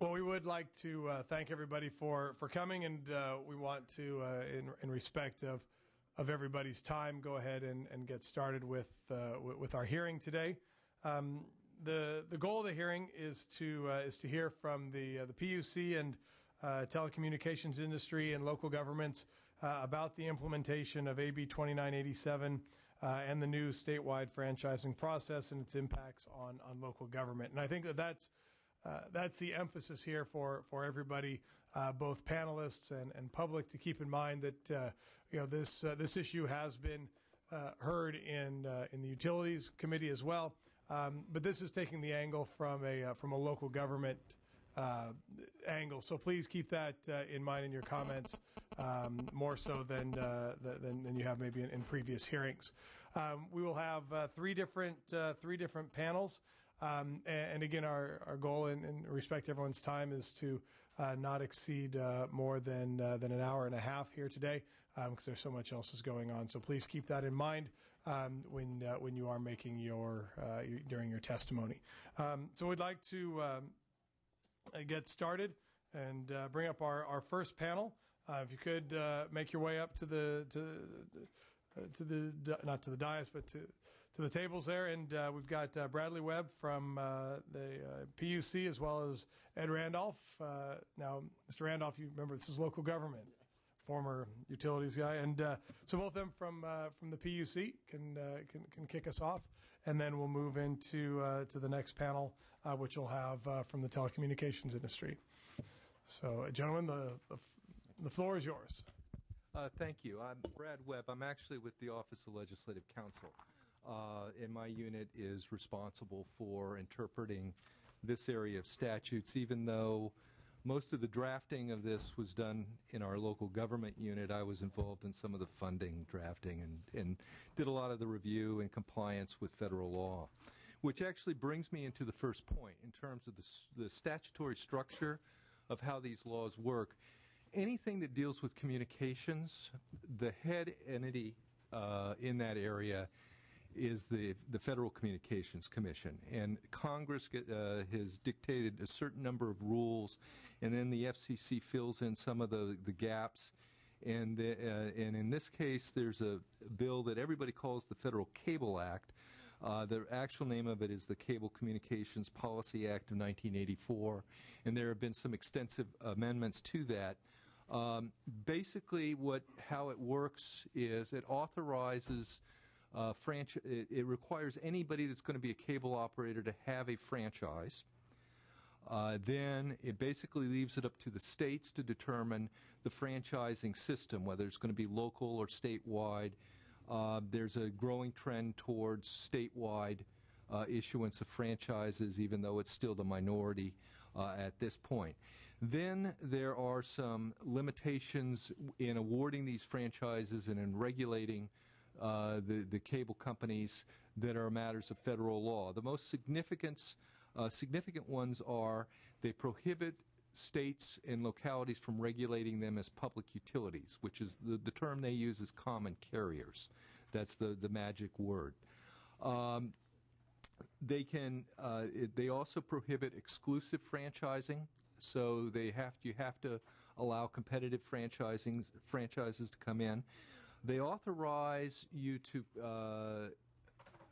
Well, we would like to thank everybody for coming, and we want to, in respect of everybody's time, go ahead and get started with our hearing today. The goal of the hearing is to hear from the PUC and telecommunications industry and local governments about the implementation of AB 2987 and the new statewide franchising process and its impacts on local government. And I think that's the emphasis here for everybody, both panelists and public, to keep in mind that this issue has been heard in the Utilities Committee as well, but this is taking the angle from a local government angle. So please keep that in mind in your comments, more so than you have maybe in previous hearings. We will have three different panels. And again, our goal in respect to everyone's time is to not exceed more than an hour and a half here today, because there's so much else is going on. So please keep that in mind when you are making during your testimony. So we'd like to get started and bring up our first panel. If you could make your way up to the not to the dais, but to the tables there, and we've got Bradley Webb from the PUC, as well as Ed Randolph. Now, Mr. Randolph, you remember this is local government, former utilities guy, and so both of them from the PUC can kick us off, and then we'll move into to the next panel, which we'll have from the telecommunications industry. So, gentlemen, the floor is yours. Thank you. I'm Brad Webb. I'm actually with the Office of Legislative Counsel, and my unit is responsible for interpreting this area of statutes. Even though most of the drafting of this was done in our local government unit, I was involved in some of the funding drafting and did a lot of the review and compliance with federal law, which actually brings me into the first point in terms of the statutory structure of how these laws work. Anything that deals with communications, the head entity in that area is the Federal Communications Commission. And Congress has dictated a certain number of rules, and then the FCC fills in some of the gaps. And in this case, there's a bill that everybody calls the Federal Cable Act. The actual name of it is the Cable Communications Policy Act of 1984, and there have been some extensive amendments to that. Basically, how it works is it authorizes it requires anybody that's going to be a cable operator to have a franchise. Then it basically leaves it up to the states to determine the franchising system, whether it's going to be local or statewide. There's a growing trend towards statewide issuance of franchises, even though it's still the minority at this point. Then there are some limitations in awarding these franchises and in regulating the cable companies that are matters of federal law. The most significant ones are they prohibit states and localities from regulating them as public utilities, which is the term they use is common carriers. That's the magic word. They also prohibit exclusive franchising, so you have to allow competitive franchises to come in. They authorize you to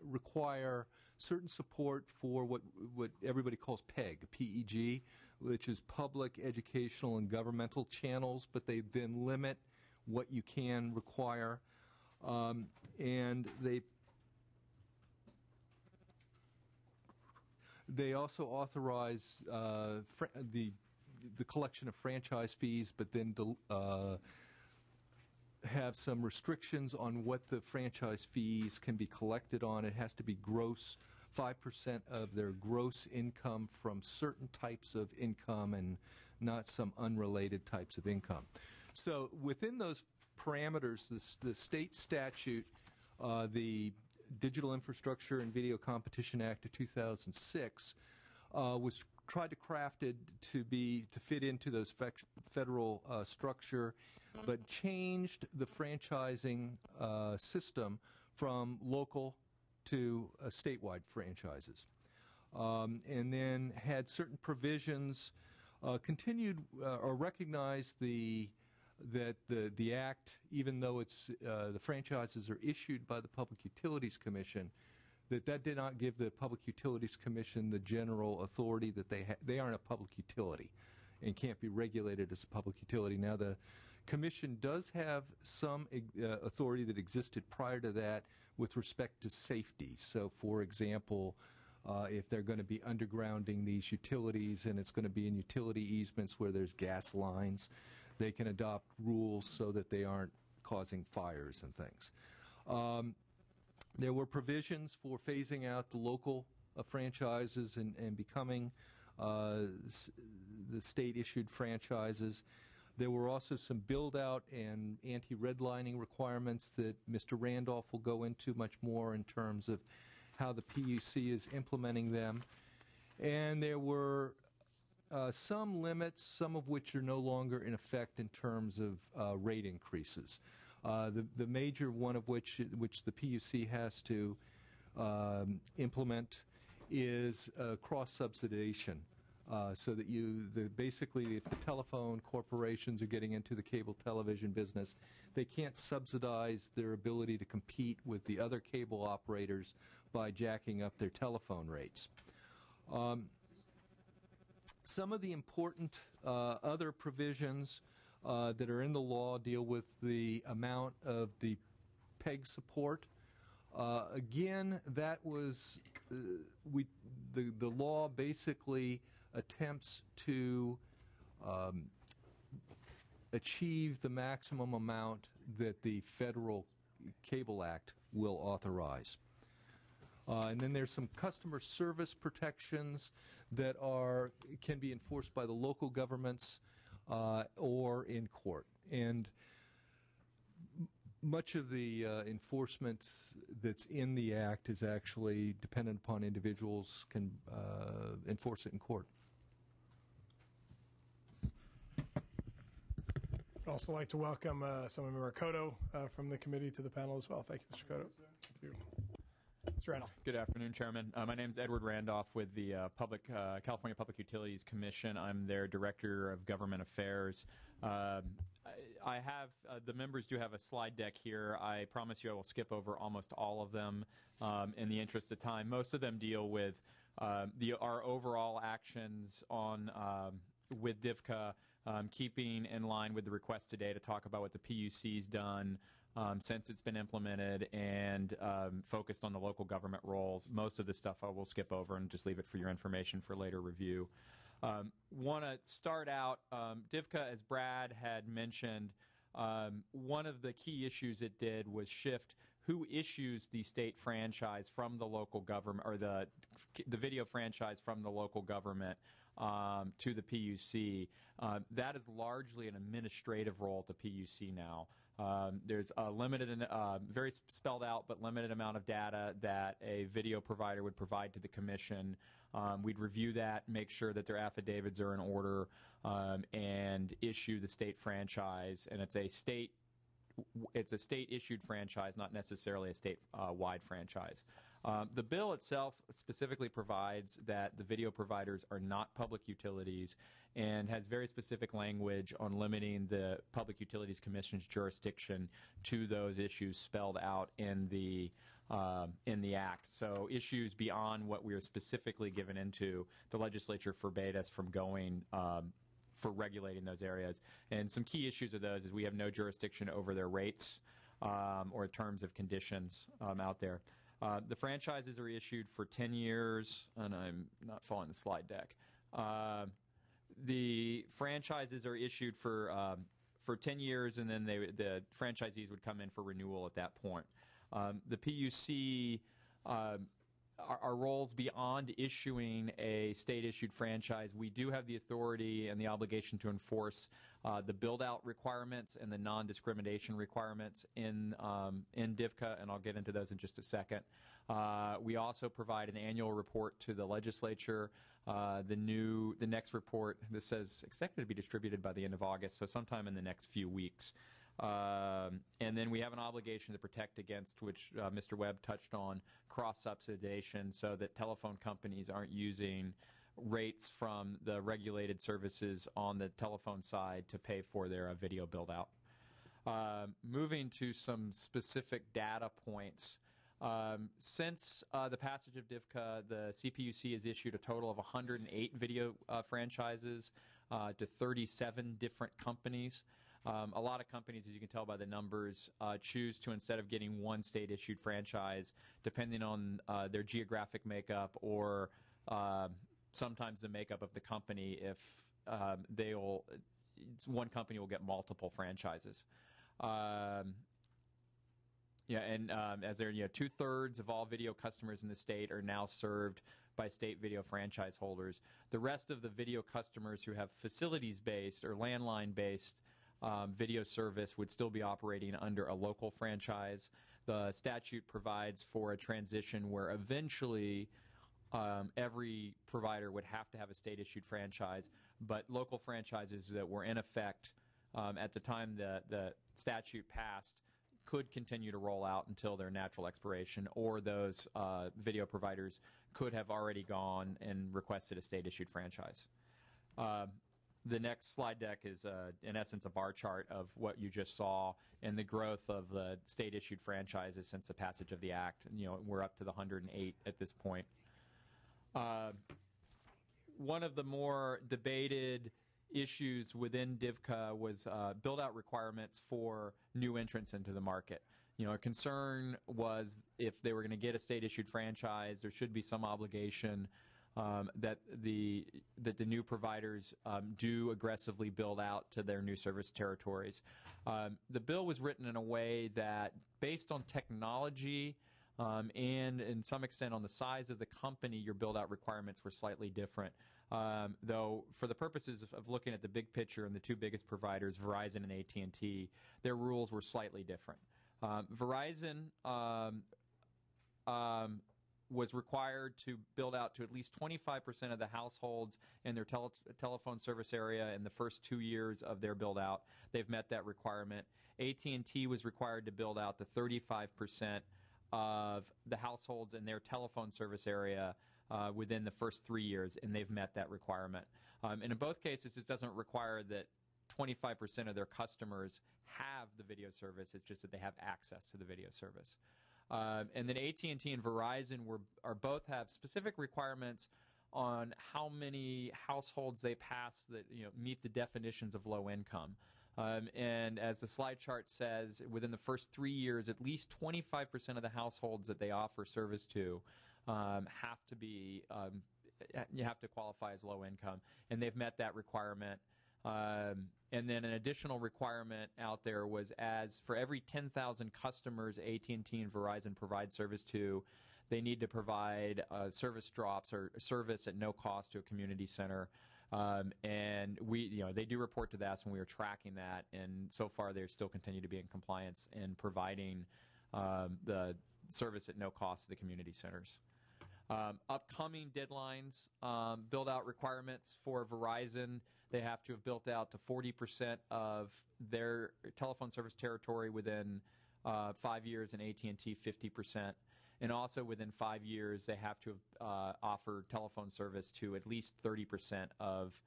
require certain support for what everybody calls PEG, P-E-G, which is public, educational, and governmental channels, but they then limit what you can require. And they also authorize the collection of franchise fees, but then have some restrictions on what the franchise fees can be collected on. It has to be gross, 5% of their gross income from certain types of income and not some unrelated types of income. So within those parameters, the state statute, the Digital Infrastructure and Video Competition Act of 2006 was tried to craft it to fit into those federal structure, but changed the franchising system from local to statewide franchises, and then had certain provisions continued or recognized that the Act, even though it's the franchises are issued by the Public Utilities Commission, that did not give the Public Utilities Commission the general authority that they aren't a public utility and can't be regulated as a public utility. Now, the Commission does have some authority that existed prior to that with respect to safety. So, for example, if they're going to be undergrounding these utilities and it's going to be in utility easements where there's gas lines, they can adopt rules so that they aren't causing fires and things. There were provisions for phasing out the local franchises and becoming the state-issued franchises. There were also some build-out and anti-redlining requirements that Mr. Randolph will go into much more in terms of how the PUC is implementing them. And there were some limits, some of which are no longer in effect in terms of rate increases. The major one of which the PUC has to implement is cross-subsidization. So that basically if the telephone corporations are getting into the cable television business, they can't subsidize their ability to compete with the other cable operators by jacking up their telephone rates. Some of the important other provisions that are in the law deal with the amount of the PEG support. Again, that was the law basically attempts to achieve the maximum amount that the Federal Cable Act will authorize. And then there's some customer service protections that can be enforced by the local governments or in court. And much of the enforcement that's in the Act is actually dependent upon individuals can enforce it in court. I'd also like to welcome Assemblymember Cotto from the committee to the panel as well. Thank you, Mr. Cotto. Thank you. Mr. Randolph. Good afternoon, Chairman. My name is Edward Randolph with the California Public Utilities Commission. I'm their Director of Government Affairs. I have the members do have a slide deck here. I promise you I will skip over almost all of them in the interest of time. Most of them deal with our overall actions on with DIVCA, keeping in line with the request today to talk about what the PUC's done since it's been implemented and focused on the local government roles. Most of the stuff I will skip over and just leave it for your information for later review. Want to start out, DIVCA, as Brad had mentioned, one of the key issues it did was shift who issues the state franchise from the local government, or the video franchise from the local government to the PUC. That is largely an administrative role at the PUC now. There's a limited, very spelled out, but limited amount of data that a video provider would provide to the commission. We'd review that, make sure that their affidavits are in order, and issue the state franchise. And it's a state-issued franchise, not necessarily a state-wide franchise. The bill itself specifically provides that the video providers are not public utilities and has very specific language on limiting the Public Utilities Commission's jurisdiction to those issues spelled out in the Act. So issues beyond what we are specifically given into, the legislature forbade us from going for regulating those areas. And some key issues of those is we have no jurisdiction over their rates or terms of conditions out there. The franchises are issued for 10 years, and I'm not following the slide deck. The franchises are issued for 10 years, and then the franchisees would come in for renewal at that point. The PUC, our roles beyond issuing a state-issued franchise, we do have the authority and the obligation to enforce the build-out requirements and the non-discrimination requirements in DIVCA, and I'll get into those in just a second. We also provide an annual report to the legislature. The next report, this says expected to be distributed by the end of August, so sometime in the next few weeks. And then we have an obligation to protect against, which Mr. Webb touched on, cross-subsidization, so that telephone companies aren't using rates from the regulated services on the telephone side to pay for their video build-out. Moving to some specific data points. Since the passage of DIVCA, the CPUC has issued a total of 108 video franchises to 37 different companies. A lot of companies, as you can tell by the numbers, choose to, instead of getting one state-issued franchise, depending on their geographic makeup or sometimes the makeup of the company, if one company will get multiple franchises. As there, 2/3 of all video customers in the state are now served by state video franchise holders. The rest of the video customers who have facilities-based or landline-based video service would still be operating under a local franchise. The statute provides for a transition where eventually every provider would have to have a state-issued franchise, but local franchises that were in effect at the time the statute passed could continue to roll out until their natural expiration, or those video providers could have already gone and requested a state-issued franchise. The next slide deck is, in essence, a bar chart of what you just saw and the growth of the state-issued franchises since the passage of the Act. We're up to the 108 at this point. One of the more debated issues within DIVCA was build-out requirements for new entrants into the market. A concern was if they were going to get a state-issued franchise, there should be some obligation that the new providers do aggressively build out to their new service territories. The bill was written in a way that, based on technology and in some extent on the size of the company, your build-out requirements were slightly different. Though, for the purposes of looking at the big picture and the two biggest providers, Verizon and AT&T, their rules were slightly different. Verizon was required to build out to at least 25% of the households in their telephone service area in the first 2 years of their build-out. They've met that requirement. AT&T was required to build out to 35% of the households in their telephone service area within the first 3 years, and they've met that requirement. And in both cases, it doesn't require that 25% of their customers have the video service. It's just that they have access to the video service. And then AT&T and Verizon both have specific requirements on how many households they pass that meet the definitions of low income. And as the slide chart says, within the first 3 years, at least 25% of the households that they offer service to have to be you have to qualify as low income, and they've met that requirement. And then an additional requirement out there was, as for every 10,000 customers AT&T and Verizon provide service to, they need to provide service drops or service at no cost to a community center. And they do report to us, and we are tracking that. And so far, they still continue to be in compliance and providing the service at no cost to the community centers. Upcoming deadlines, build-out requirements for Verizon. They have to have built out to 40% of their telephone service territory within 5 years, and AT&T 50%. And also within 5 years, they have to have offered telephone service to at least 30% of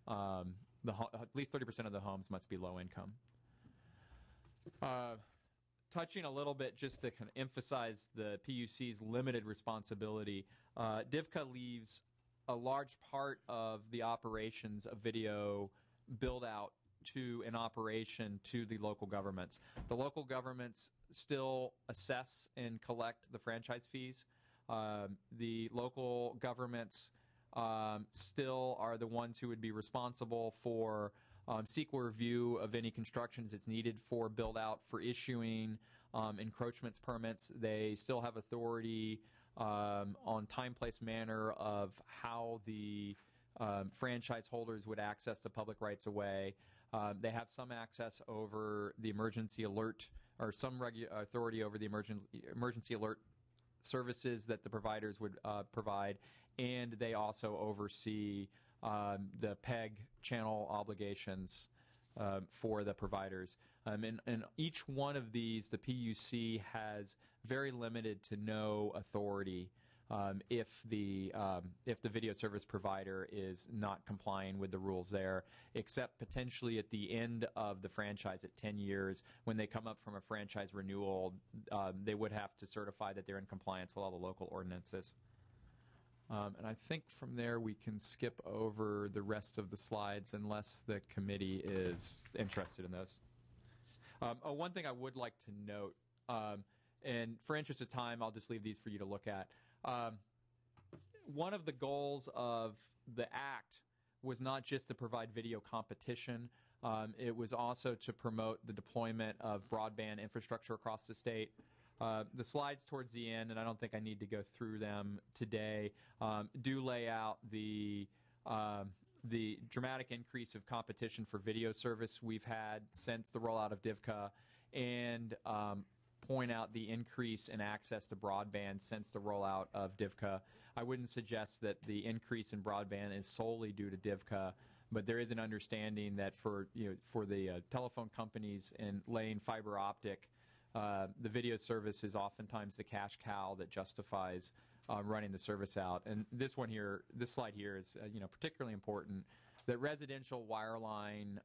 at least 30% of the homes must be low income. Touching a little bit just to kind of emphasize the PUC's limited responsibility, DIVCA leaves a large part of the operations of video build-out to an operation to the local governments. The local governments still assess and collect the franchise fees. The local governments still are the ones who would be responsible for CEQA review of any constructions that's needed for build-out, for issuing encroachments permits. They still have authority on time, place, manner of how the franchise holders would access the public rights-of-way. They have some access over the emergency alert, or some authority over the emergency alert services that the providers would provide, and they also oversee the PEG channel obligations for the providers. And each one of these, the PUC has very limited to no authority if the video service provider is not complying with the rules there, except potentially at the end of the franchise at 10 years, when they come up from a franchise renewal, they would have to certify that they're in compliance with all the local ordinances. And I think from there we can skip over the rest of the slides unless the committee is interested in those. One thing I would like to note, and for interest of time, I'll just leave these for you to look at. One of the goals of the Act was not just to provide video competition. It was also to promote the deployment of broadband infrastructure across the state. The slides towards the end, and I don't think I need to go through them today, do lay out the dramatic increase of competition for video service we've had since the rollout of DIVCA, and point out the increase in access to broadband since the rollout of DIVCA. I wouldn't suggest that the increase in broadband is solely due to DIVCA, but there is an understanding that for the telephone companies and laying fiber optic, the video service is oftentimes the cash cow that justifies running the service out. And this slide here is particularly important, that residential wireline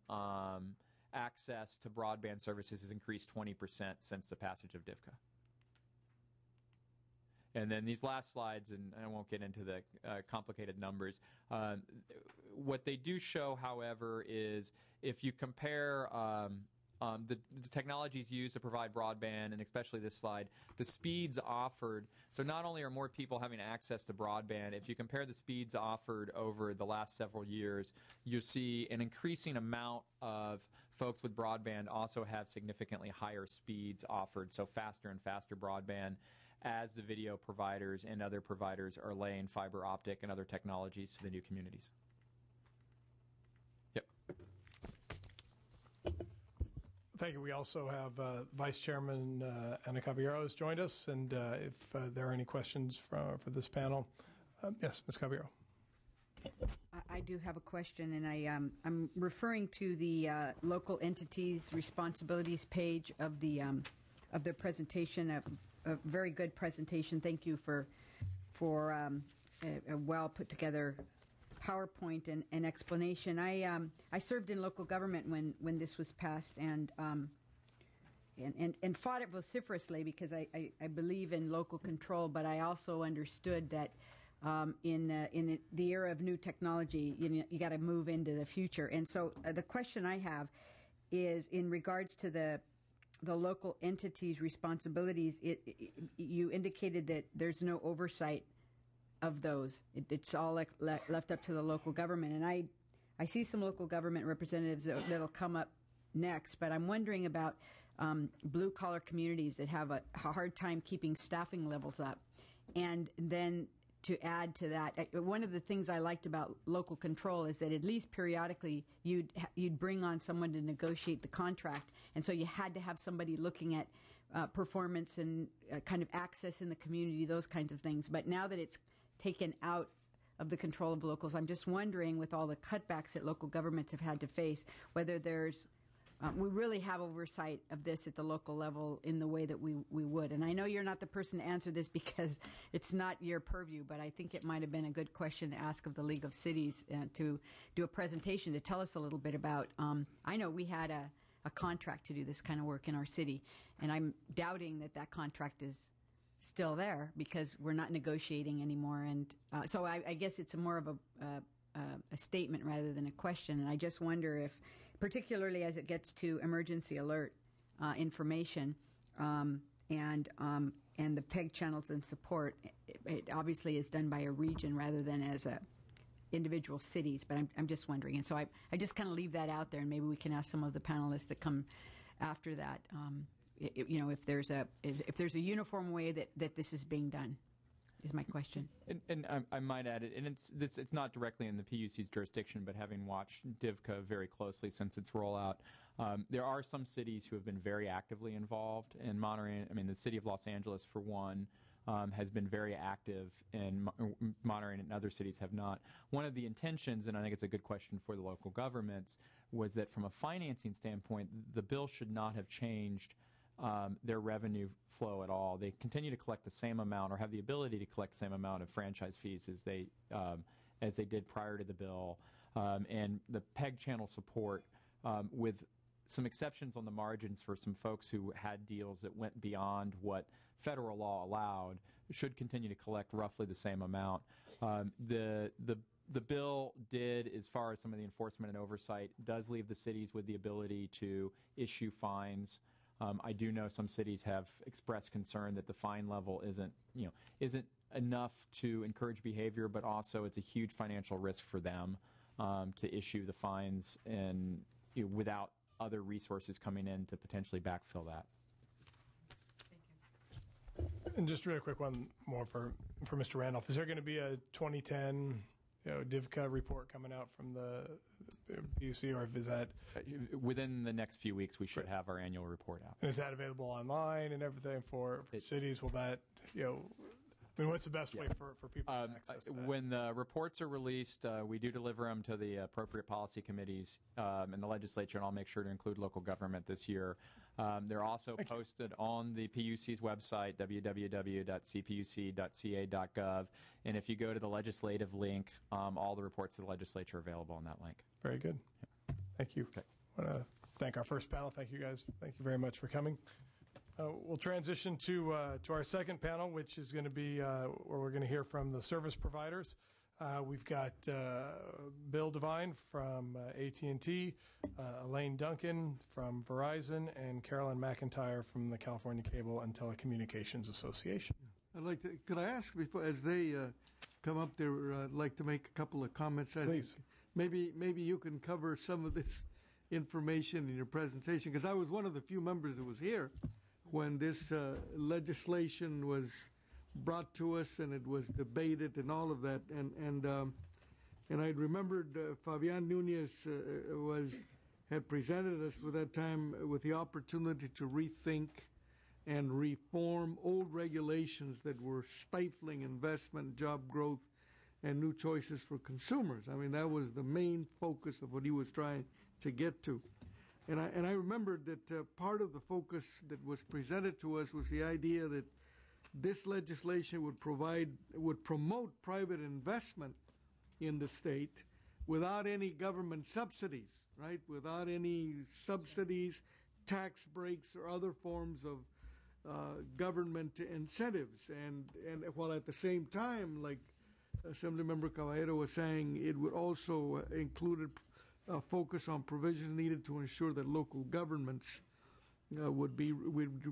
access to broadband services has increased 20% since the passage of DIVCA. And then these last slides, and I won't get into the complicated numbers, what they do show, however, is if you compare the technologies used to provide broadband, and especially this slide, the speeds offered. So not only are more people having access to broadband, if you compare the speeds offered over the last several years, you see an increasing amount of folks with broadband also have significantly higher speeds offered, so faster and faster broadband, as the video providers and other providers are laying fiber optic and other technologies to the new communities. Yep. Thank you. We also have Vice Chairman Ana Caballero has joined us, and if there are any questions for this panel. Yes, Ms. Caballero. I do have a question, and I'm referring to the local entities responsibilities page of the presentation. A very good presentation. Thank you for a well put together PowerPoint and explanation. I served in local government when this was passed, and fought it vociferously because I believe in local control, but I also understood that in the era of new technology, you got to move into the future. And so the question I have is in regards to the local entities' responsibilities. You indicated that there's no oversight of those. It's all left up to the local government. And I see some local government representatives that'll come up next, but I'm wondering about blue-collar communities that have a hard time keeping staffing levels up. And then to add to that, one of the things I liked about local control is that at least periodically you'd bring on someone to negotiate the contract, and so you had to have somebody looking at performance and kind of access in the community, those kinds of things. But now that it's taken out of the control of locals, I'm just wondering, with all the cutbacks that local governments have had to face, whether there's we really have oversight of this at the local level in the way that we would. And I know you're not the person to answer this because it's not your purview, but I think it might have been a good question to ask of the League of Cities to do a presentation to tell us a little bit about. I know we had a contract to do this kind of work in our city, and I'm doubting that contract is still there because we're not negotiating anymore. And so I guess it's more of a statement rather than a question. And I just wonder if, particularly as it gets to emergency alert information and the PEG channels and support, it obviously is done by a region rather than as individual cities. But I'm just wondering, and so I just kind of leave that out there, and maybe we can ask some of the panelists that come after that. If there's a uniform way that this is being done. Is my question. And I might add it, and it's not directly in the PUC's jurisdiction, but having watched DIVCA very closely since its rollout, there are some cities who have been very actively involved in monitoring. I mean, the city of Los Angeles, for one, has been very active in monitoring, and other cities have not. One of the intentions, and I think it's a good question for the local governments, was that from a financing standpoint, the bill should not have changed their revenue flow at all. They continue to collect the same amount or have the ability to collect the same amount of franchise fees as they did prior to the bill. And the PEG channel support, with some exceptions on the margins for some folks who had deals that went beyond what federal law allowed, should continue to collect roughly the same amount. The bill did, as far as some of the enforcement and oversight, does leave the cities with the ability to issue fines. I do know some cities have expressed concern that the fine level isn't enough to encourage behavior, but also it's a huge financial risk for them to issue the fines and without other resources coming in to potentially backfill that. And just real quick, one more for Mr. Randolph. Is there going to be a 2010 DIVCA report coming out from the PUC, or is that within the next few weeks? We should have our annual report out. And is that available online and everything for cities? Will that I mean, what's the best way for people to access that? When the reports are released, we do deliver them to the appropriate policy committees in the legislature, and I'll make sure to include local government this year. They're also posted on the PUC's website, www.cpuc.ca.gov, and if you go to the legislative link, all the reports to the legislature are available on that link. Very good. Thank you. Okay. I want to thank our first panel. Thank you, guys. Thank you very much for coming. We'll transition to our second panel, which is going to be where we're going to hear from the service providers. We've got Bill Devine from AT&T, Elaine Duncan from Verizon, and Carolyn McIntyre from the California Cable and Telecommunications Association. Could I ask before, as they come up there, I'd like to make a couple of comments. Please. Maybe you can cover some of this information in your presentation, because I was one of the few members that was here when this legislation was brought to us and it was debated and all of that, and I remembered Fabian Nunez had presented us with that time with the opportunity to rethink and reform old regulations that were stifling investment, job growth, and new choices for consumers. I mean, that was the main focus of what he was trying to get to. And I remembered that part of the focus that was presented to us was the idea that this legislation would promote private investment in the state without any government subsidies, right? Without any subsidies, tax breaks, or other forms of government incentives. And while at the same time, like Assemblymember Caballero was saying, it would also include focus on provisions needed to ensure that local governments would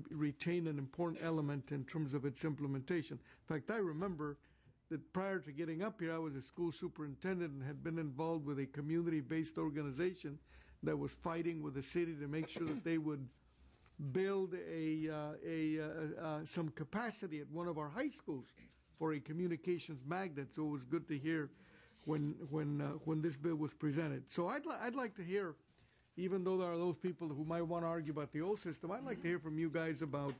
retain an important element in terms of its implementation. In fact, I remember that prior to getting up here, I was a school superintendent and had been involved with a community-based organization that was fighting with the city to make sure that they would build some capacity at one of our high schools for a communications magnet. So it was good to hear when this bill was presented. So I'd like to hear, even though there are those people who might want to argue about the old system, I'd like to hear from you guys about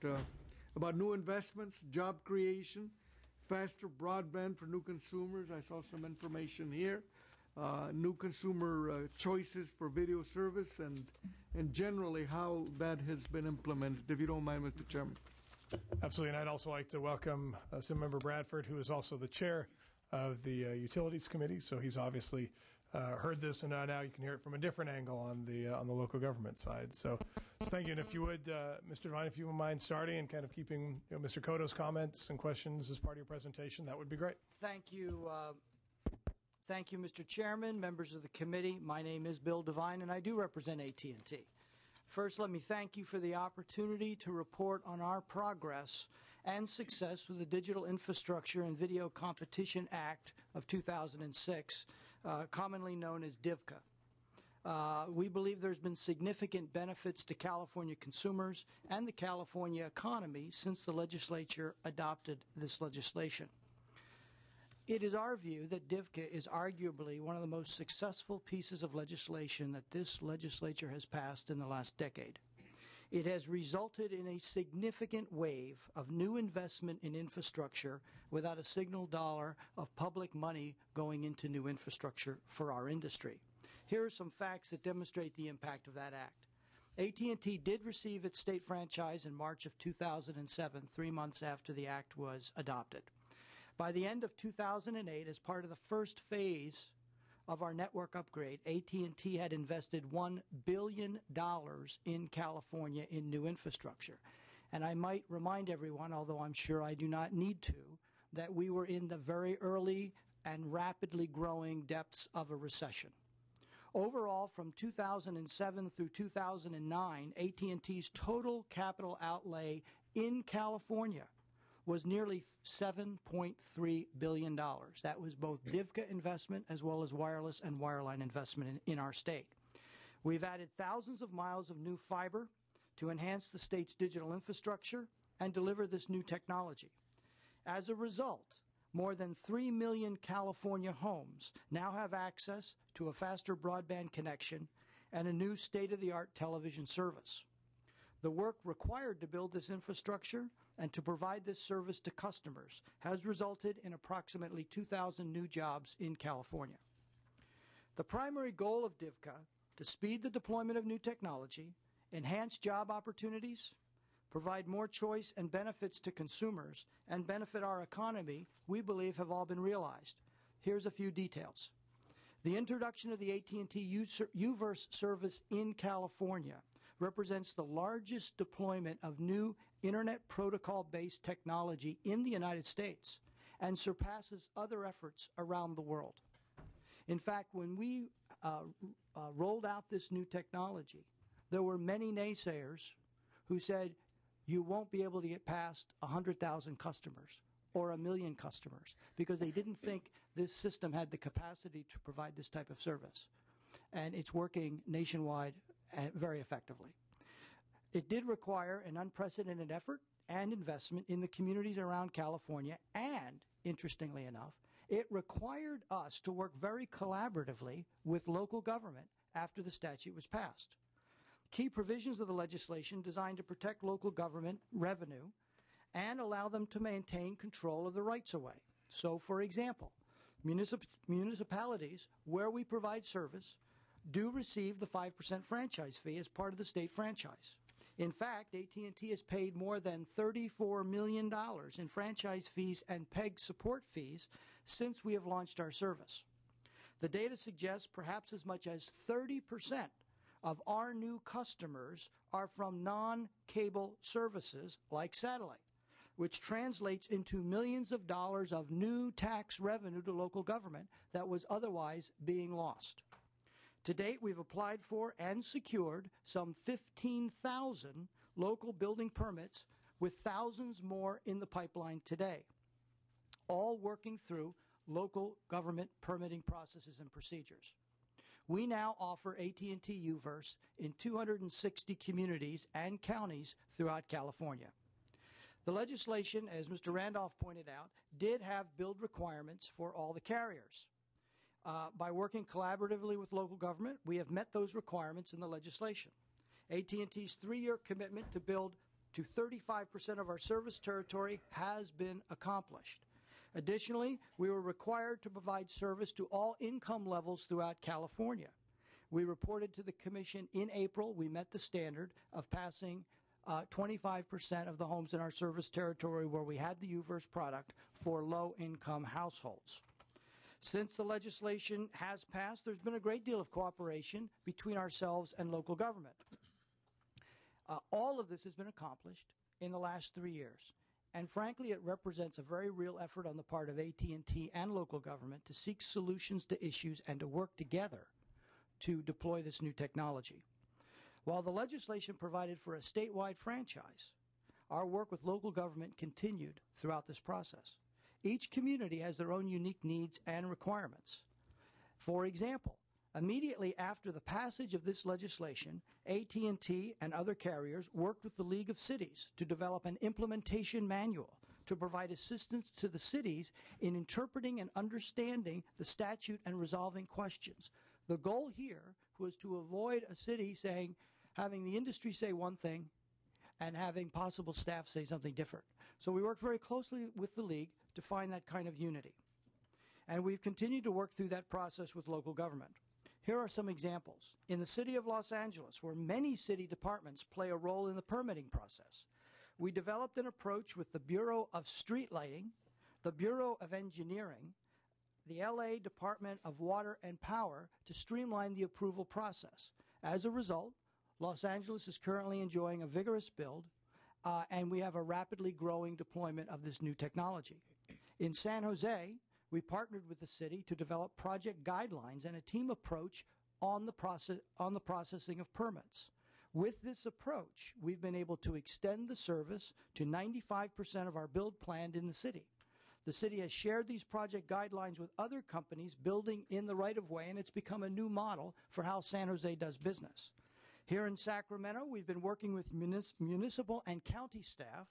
new investments, job creation, faster broadband for new consumers. I saw some information here. New consumer choices for video service, and generally how that has been implemented, if you don't mind, Mr. Chairman. Absolutely, and I'd also like to welcome Assemblymember Bradford, who is also the chair of the Utilities Committee. So he's obviously heard this, and now you can hear it from a different angle on the local government side. So thank you. And if you would, Mr. Devine, if you would mind starting and kind of keeping Mr. Cotto's comments and questions as part of your presentation, that would be great. Thank you. Thank you, Mr. Chairman, members of the committee. My name is Bill Devine, and I do represent AT&T. First, let me thank you for the opportunity to report on our progress and success with the Digital Infrastructure and Video Competition Act of 2006, commonly known as DIVCA. We believe there's been significant benefits to California consumers and the California economy since the legislature adopted this legislation. It is our view that DIVCA is arguably one of the most successful pieces of legislation that this legislature has passed in the last decade. It has resulted in a significant wave of new investment in infrastructure without a single dollar of public money going into new infrastructure for our industry. Here are some facts that demonstrate the impact of that act. AT&T did receive its state franchise in March of 2007, 3 months after the act was adopted. By the end of 2008, as part of the first phase of our network upgrade, AT&T had invested $1 billion in California in new infrastructure. And I might remind everyone, although I'm sure I do not need to, that we were in the very early and rapidly growing depths of a recession. Overall, from 2007 through 2009, AT&T's total capital outlay in California was nearly $7.3 billion. That was both DIVCA investment as well as wireless and wireline investment in our state. We've added thousands of miles of new fiber to enhance the state's digital infrastructure and deliver this new technology. As a result, more than 3 million California homes now have access to a faster broadband connection and a new state-of-the-art television service. The work required to build this infrastructure and to provide this service to customers has resulted in approximately 2,000 new jobs in California. The primary goal of DIVCA, to speed the deployment of new technology, enhance job opportunities, provide more choice and benefits to consumers, and benefit our economy, we believe have all been realized. Here's a few details. The introduction of the AT&T UVerse service in California represents the largest deployment of new Internet Protocol-based technology in the United States and surpasses other efforts around the world. In fact, when we rolled out this new technology, there were many naysayers who said, you won't be able to get past 100,000 customers or 1 million customers because they didn't think this system had the capacity to provide this type of service. And it's working nationwide very effectively. It did require an unprecedented effort and investment in the communities around California, and, interestingly enough, it required us to work very collaboratively with local government after the statute was passed. Key provisions of the legislation designed to protect local government revenue and allow them to maintain control of the rights-of-way. So, for example, municipalities where we provide service do receive the 5% franchise fee as part of the state franchise. In fact, AT&T has paid more than $34 million in franchise fees and PEG support fees since we have launched our service. The data suggests perhaps as much as 30% of our new customers are from non-cable services like satellite, which translates into millions of dollars of new tax revenue to local government that was otherwise being lost. To date, we've applied for and secured some 15,000 local building permits, with thousands more in the pipeline today, all working through local government permitting processes and procedures. We now offer AT&T UVerse in 260 communities and counties throughout California. The legislation, as Mr. Randolph pointed out, did have build requirements for all the carriers. By working collaboratively with local government, we have met those requirements in the legislation. AT&T's 3-year commitment to build to 35% of our service territory has been accomplished. Additionally, we were required to provide service to all income levels throughout California. We reported to the Commission in April we met the standard of passing 25% of the homes in our service territory where we had the UVerse product for low-income households. Since the legislation has passed, there's been a great deal of cooperation between ourselves and local government. All of this has been accomplished in the last 3 years. And frankly, it represents a very real effort on the part of AT&T and local government to seek solutions to issues and to work together to deploy this new technology. While the legislation provided for a statewide franchise, our work with local government continued throughout this process. Each community has their own unique needs and requirements. For example, immediately after the passage of this legislation, AT&T and other carriers worked with the League of Cities to develop an implementation manual to provide assistance to the cities in interpreting and understanding the statute and resolving questions. The goal here was to avoid a city having the industry say one thing and having possible staff say something different. So we worked very closely with the League to find that kind of unity. And we've continued to work through that process with local government. Here are some examples. In the city of Los Angeles, where many city departments play a role in the permitting process, we developed an approach with the Bureau of Street Lighting, the Bureau of Engineering, the LA Department of Water and Power to streamline the approval process. As a result, Los Angeles is currently enjoying a vigorous build, and we have a rapidly growing deployment of this new technology. In San Jose, we partnered with the city to develop project guidelines and a team approach on the processing of permits. With this approach, we've been able to extend the service to 95% of our build planned in the city. The city has shared these project guidelines with other companies building in the right-of-way, and it's become a new model for how San Jose does business. Here in Sacramento, we've been working with municipal and county staff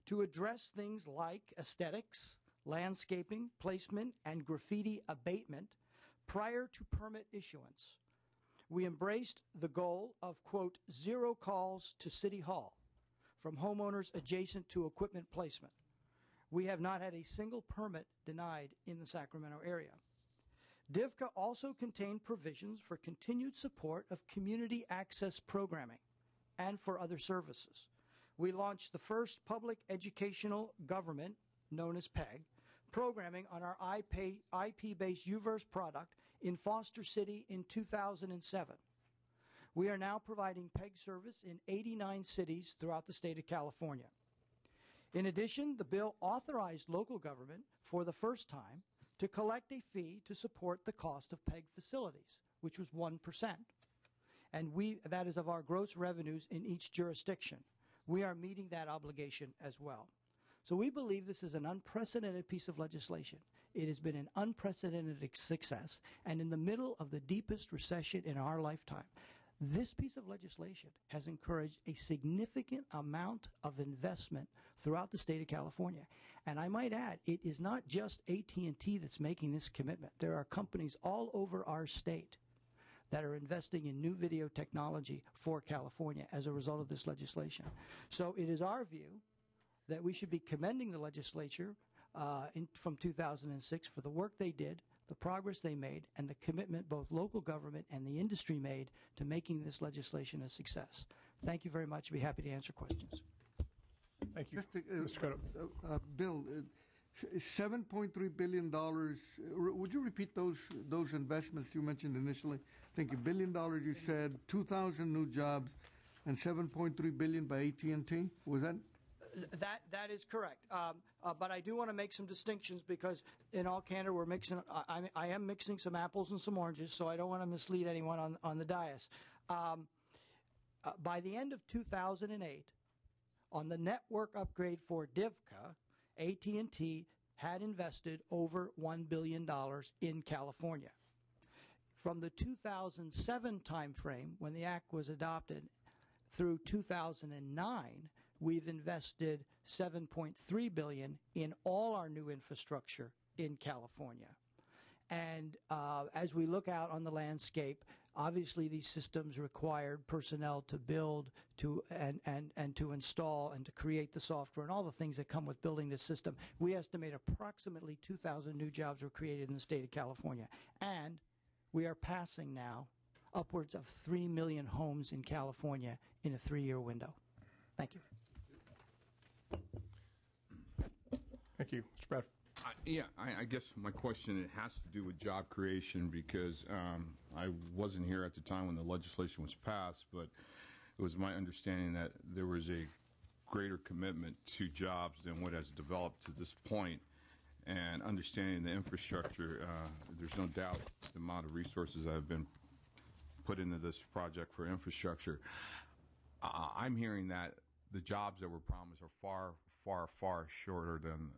to address things like aesthetics, landscaping, placement, and graffiti abatement prior to permit issuance. We embraced the goal of, quote, 0 calls to City Hall from homeowners adjacent to equipment placement. We have not had a single permit denied in the Sacramento area. DIVCA also contained provisions for continued support of community access programming and for other services. We launched the first public educational government, known as PEG, programming on our IP-based UVerse product in Foster City in 2007. We are now providing PEG service in 89 cities throughout the state of California. In addition, the bill authorized local government for the first time to collect a fee to support the cost of PEG facilities, which was 1%. And that is of our gross revenues in each jurisdiction. We are meeting that obligation as well. So we believe this is an unprecedented piece of legislation. It has been an unprecedented success, and in the middle of the deepest recession in our lifetime, this piece of legislation has encouraged a significant amount of investment throughout the state of California. And I might add, it is not just AT&T that's making this commitment. There are companies all over our state that are investing in new video technology for California as a result of this legislation. So it is our view that we should be commending the legislature from 2006 for the work they did, the progress they made, and the commitment both local government and the industry made to making this legislation a success. Thank you very much. I'd be happy to answer questions. Thank you. Mr. Cotto. Bill, $7.3 billion. Would you repeat those investments you mentioned initially? Thank you. $1 billion you said, 2,000 new jobs, and $7.3 billion by AT&T? Was that? That is correct. But I do want to make some distinctions because, in all candor, I am mixing some apples and some oranges, so I don't want to mislead anyone on the dais. By the end of 2008, on the network upgrade for DIVCA, AT&T had invested over $1 billion in California. From the 2007 timeframe, when the act was adopted, through 2009, we've invested $7.3 billion in all our new infrastructure in California. And as we look out on the landscape, obviously these systems required personnel to build, and to install, and to create the software, and all the things that come with building this system. We estimate approximately 2,000 new jobs were created in the state of California. And we are passing now upwards of 3 million homes in California in a 3-year window. Thank you. Thank you. Mr. Bradford. I guess my question, it has to do with job creation because I wasn't here at the time when the legislation was passed, but it was my understanding that there was a greater commitment to jobs than what has developed to this point. And understanding the infrastructure, there's no doubt the amount of resources that have been put into this project for infrastructure. I'm hearing that the jobs that were promised are far shorter than,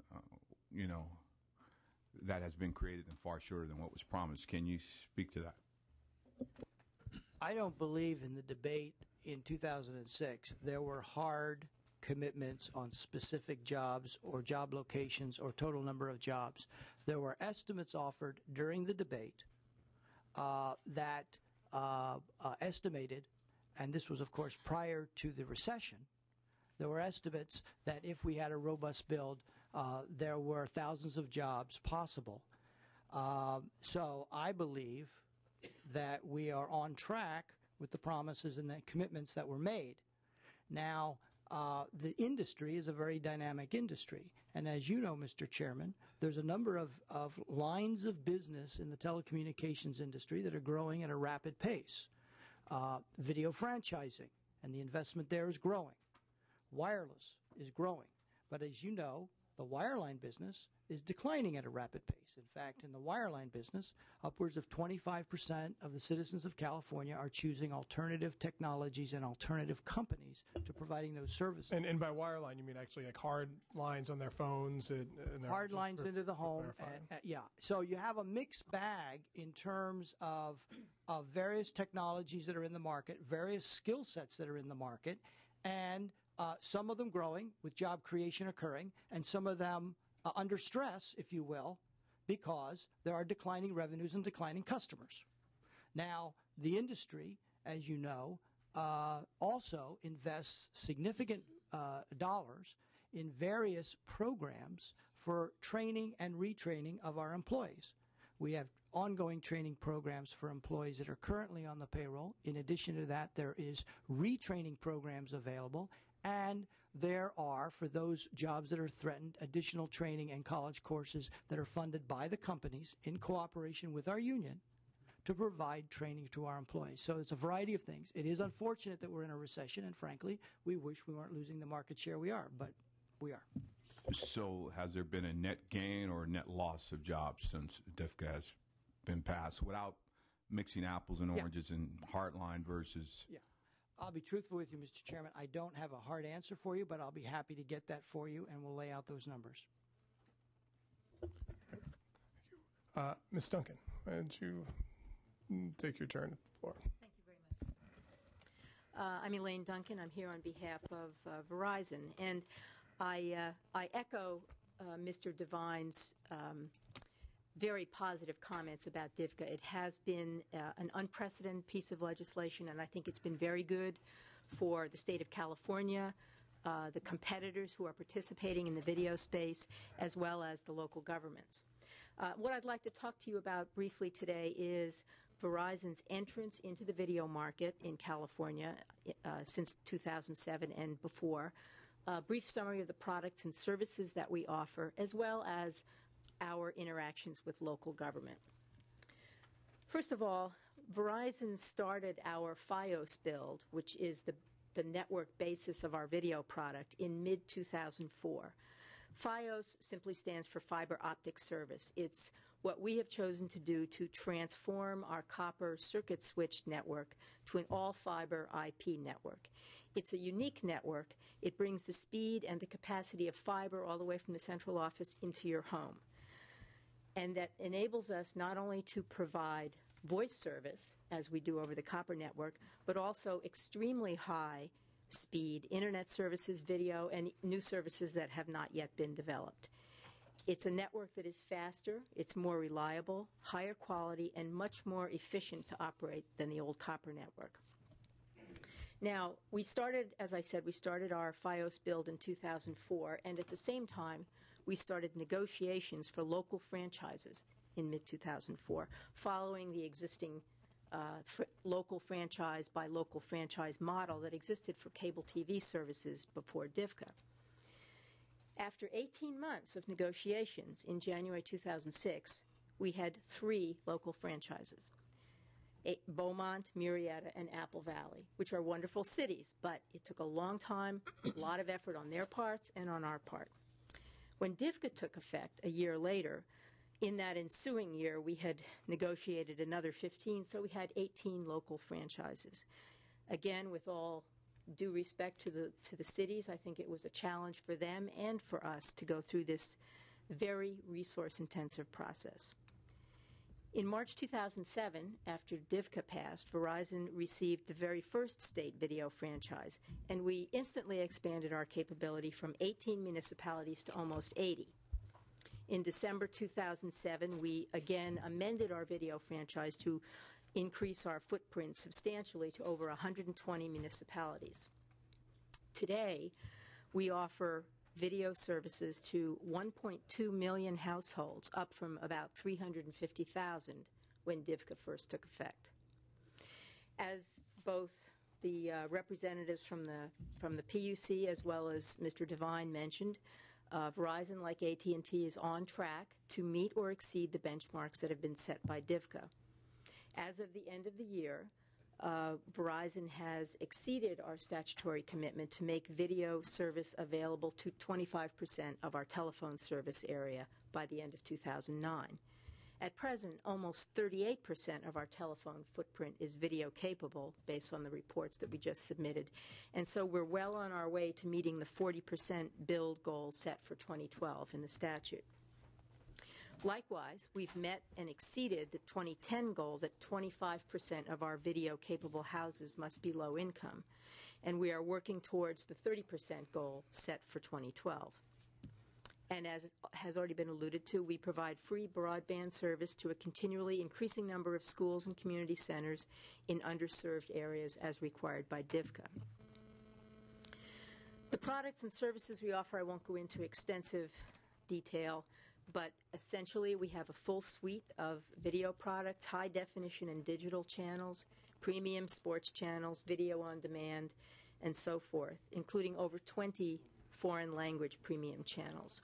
that has been created and far shorter than what was promised. Can you speak to that? I don't believe in the debate in 2006. There were hard commitments on specific jobs or job locations or total number of jobs. There were estimates offered during the debate that estimated, and this was, of course, prior to the recession, there were estimates that if we had a robust build, there were thousands of jobs possible. So I believe that we are on track with the promises and the commitments that were made. Now, the industry is a very dynamic industry. And as you know, Mr. Chairman, there's a number of lines of business in the telecommunications industry that are growing at a rapid pace. Video franchising, and the investment there is growing. Wireless is growing. But as you know, the wireline business is declining at a rapid pace. In fact, in the wireline business, upwards of 25% of the citizens of California are choosing alternative technologies and alternative companies to providing those services. And by wireline, you mean actually like hard lines on their phones? And hard lines into the home. Yeah. So you have a mixed bag in terms of various technologies that are in the market, various skill sets that are in the market, and some of them growing with job creation occurring, and some of them under stress, if you will, because there are declining revenues and declining customers. Now, the industry, as you know, also invests significant dollars in various programs for training and retraining of our employees. We have ongoing training programs for employees that are currently on the payroll. In addition to that, there is retraining programs available, and there are, for those jobs that are threatened, additional training and college courses that are funded by the companies in cooperation with our union to provide training to our employees. So it's a variety of things. It is unfortunate that we're in a recession, and frankly, we wish we weren't losing the market share we are, but we are. So has there been a net gain or a net loss of jobs since DFCA has been passed without mixing apples and oranges and Heartline versus... Yeah. I'll be truthful with you, Mr. Chairman. I don't have a hard answer for you, but I'll be happy to get that for you, and we'll lay out those numbers. Thank you. Ms. Duncan, why don't you take your turn at the floor? Thank you very much. I'm Elaine Duncan. I'm here on behalf of Verizon, and I echo Mr. Devine's very positive comments about DFCA. It has been an unprecedented piece of legislation, and I think it's been very good for the state of California, the competitors who are participating in the video space, as well as the local governments. What I'd like to talk to you about briefly today is Verizon's entrance into the video market in California since 2007 and before, a brief summary of the products and services that we offer, as well as our interactions with local government. First of all, Verizon started our Fios build, which is the network basis of our video product, in mid-2004. Fios simply stands for fiber optic service. It's what we have chosen to do to transform our copper circuit switched network to an all-fiber IP network. It's a unique network. It brings the speed and the capacity of fiber all the way from the central office into your home. And that enables us not only to provide voice service, as we do over the copper network, but also extremely high speed internet services, video, and new services that have not yet been developed. It's a network that is faster, it's more reliable, higher quality, and much more efficient to operate than the old copper network. Now, we started, as I said, we started our Fios build in 2004, and at the same time, we started negotiations for local franchises in mid-2004, following the existing local franchise by local franchise model that existed for cable TV services before DFCA. After 18 months of negotiations in January 2006, we had 3 local franchises, Beaumont, Murrieta, and Apple Valley, which are wonderful cities, but it took a long time, a lot of effort on their parts and on our part. When DFCA took effect a year later, in that ensuing year, we had negotiated another 15, so we had 18 local franchises. Again, with all due respect to the cities, I think it was a challenge for them and for us to go through this very resource-intensive process. In March 2007, after DFCA passed, Verizon received the very first state video franchise, and we instantly expanded our capability from 18 municipalities to almost 80. In December 2007, we again amended our video franchise to increase our footprint substantially to over 120 municipalities. Today, we offer video services to 1.2 million households, up from about 350,000 when DIVCA first took effect. As both the representatives from the PUC as well as Mr. Devine mentioned, Verizon, like AT&T, is on track to meet or exceed the benchmarks that have been set by DIVCA. As of the end of the year, Verizon has exceeded our statutory commitment to make video service available to 25% of our telephone service area by the end of 2009. At present, almost 38% of our telephone footprint is video capable based on the reports that we just submitted. And so we're well on our way to meeting the 40% build goal set for 2012 in the statute. Likewise, we've met and exceeded the 2010 goal that 25% of our video-capable houses must be low income, and we are working towards the 30% goal set for 2012. And as has already been alluded to, we provide free broadband service to a continually increasing number of schools and community centers in underserved areas as required by DIVCA. The products and services we offer, I won't go into extensive detail, but essentially we have a full suite of video products, high definition and digital channels, premium sports channels, video on demand, and so forth, including over 20 foreign language premium channels.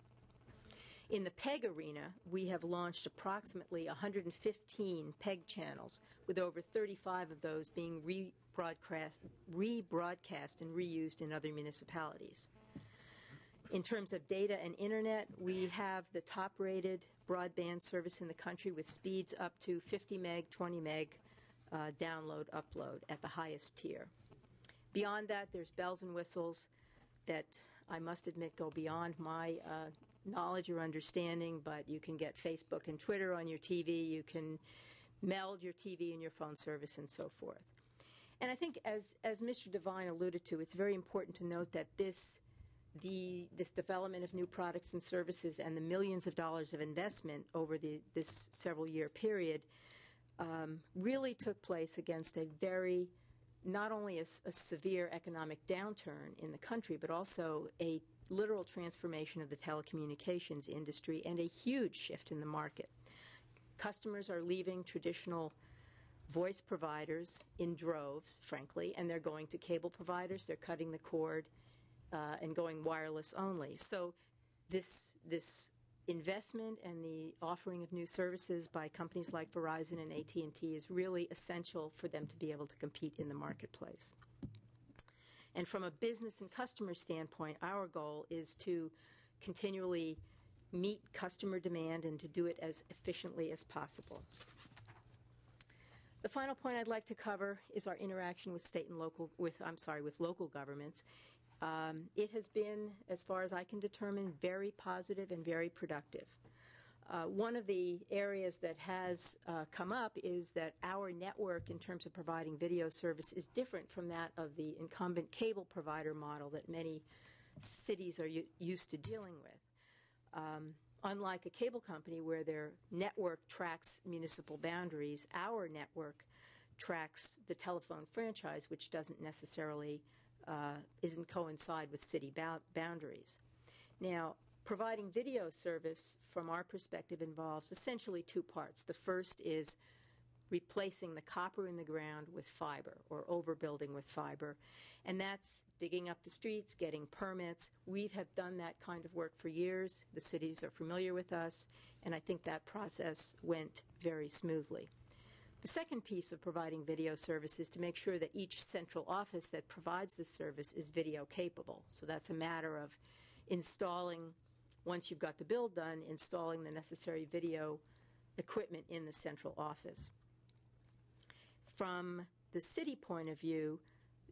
In the PEG arena, we have launched approximately 115 PEG channels, with over 35 of those being rebroadcast and reused in other municipalities. In terms of data and internet, we have the top-rated broadband service in the country with speeds up to 50 meg, 20 meg download, upload at the highest tier. Beyond that, there's bells and whistles that I must admit go beyond my knowledge or understanding, but you can get Facebook and Twitter on your TV, you can meld your TV and your phone service, and so forth. And I think, as Mr. Devine alluded to, it's very important to note that this development of new products and services and the millions of dollars of investment over this several-year period really took place against a very, not only a severe economic downturn in the country, but also a literal transformation of the telecommunications industry and a huge shift in the market. Customers are leaving traditional voice providers in droves, frankly, and they're going to cable providers. They're cutting the cord and going wireless only. So this investment and the offering of new services by companies like Verizon and AT&T is really essential for them to be able to compete in the marketplace. And from a business and customer standpoint, our goal is to continually meet customer demand and to do it as efficiently as possible. The final point I'd like to cover is our interaction with with local governments. It has been, as far as I can determine, very positive and very productive. One of the areas that has come up is that our network, in terms of providing video service, is different from that of the incumbent cable provider model that many cities are used to dealing with. Unlike a cable company where their network tracks municipal boundaries, our network tracks the telephone franchise, which doesn't necessarily isn't coincide with city boundaries. Now, providing video service, from our perspective, involves essentially two parts. The first is replacing the copper in the ground with fiber, or overbuilding with fiber, and that's digging up the streets, getting permits. We have done that kind of work for years. The cities are familiar with us, and I think that process went very smoothly. The second piece of providing video service is to make sure that each central office that provides the service is video capable. So that's a matter of installing, once you've got the build done, installing the necessary video equipment in the central office. From the city point of view,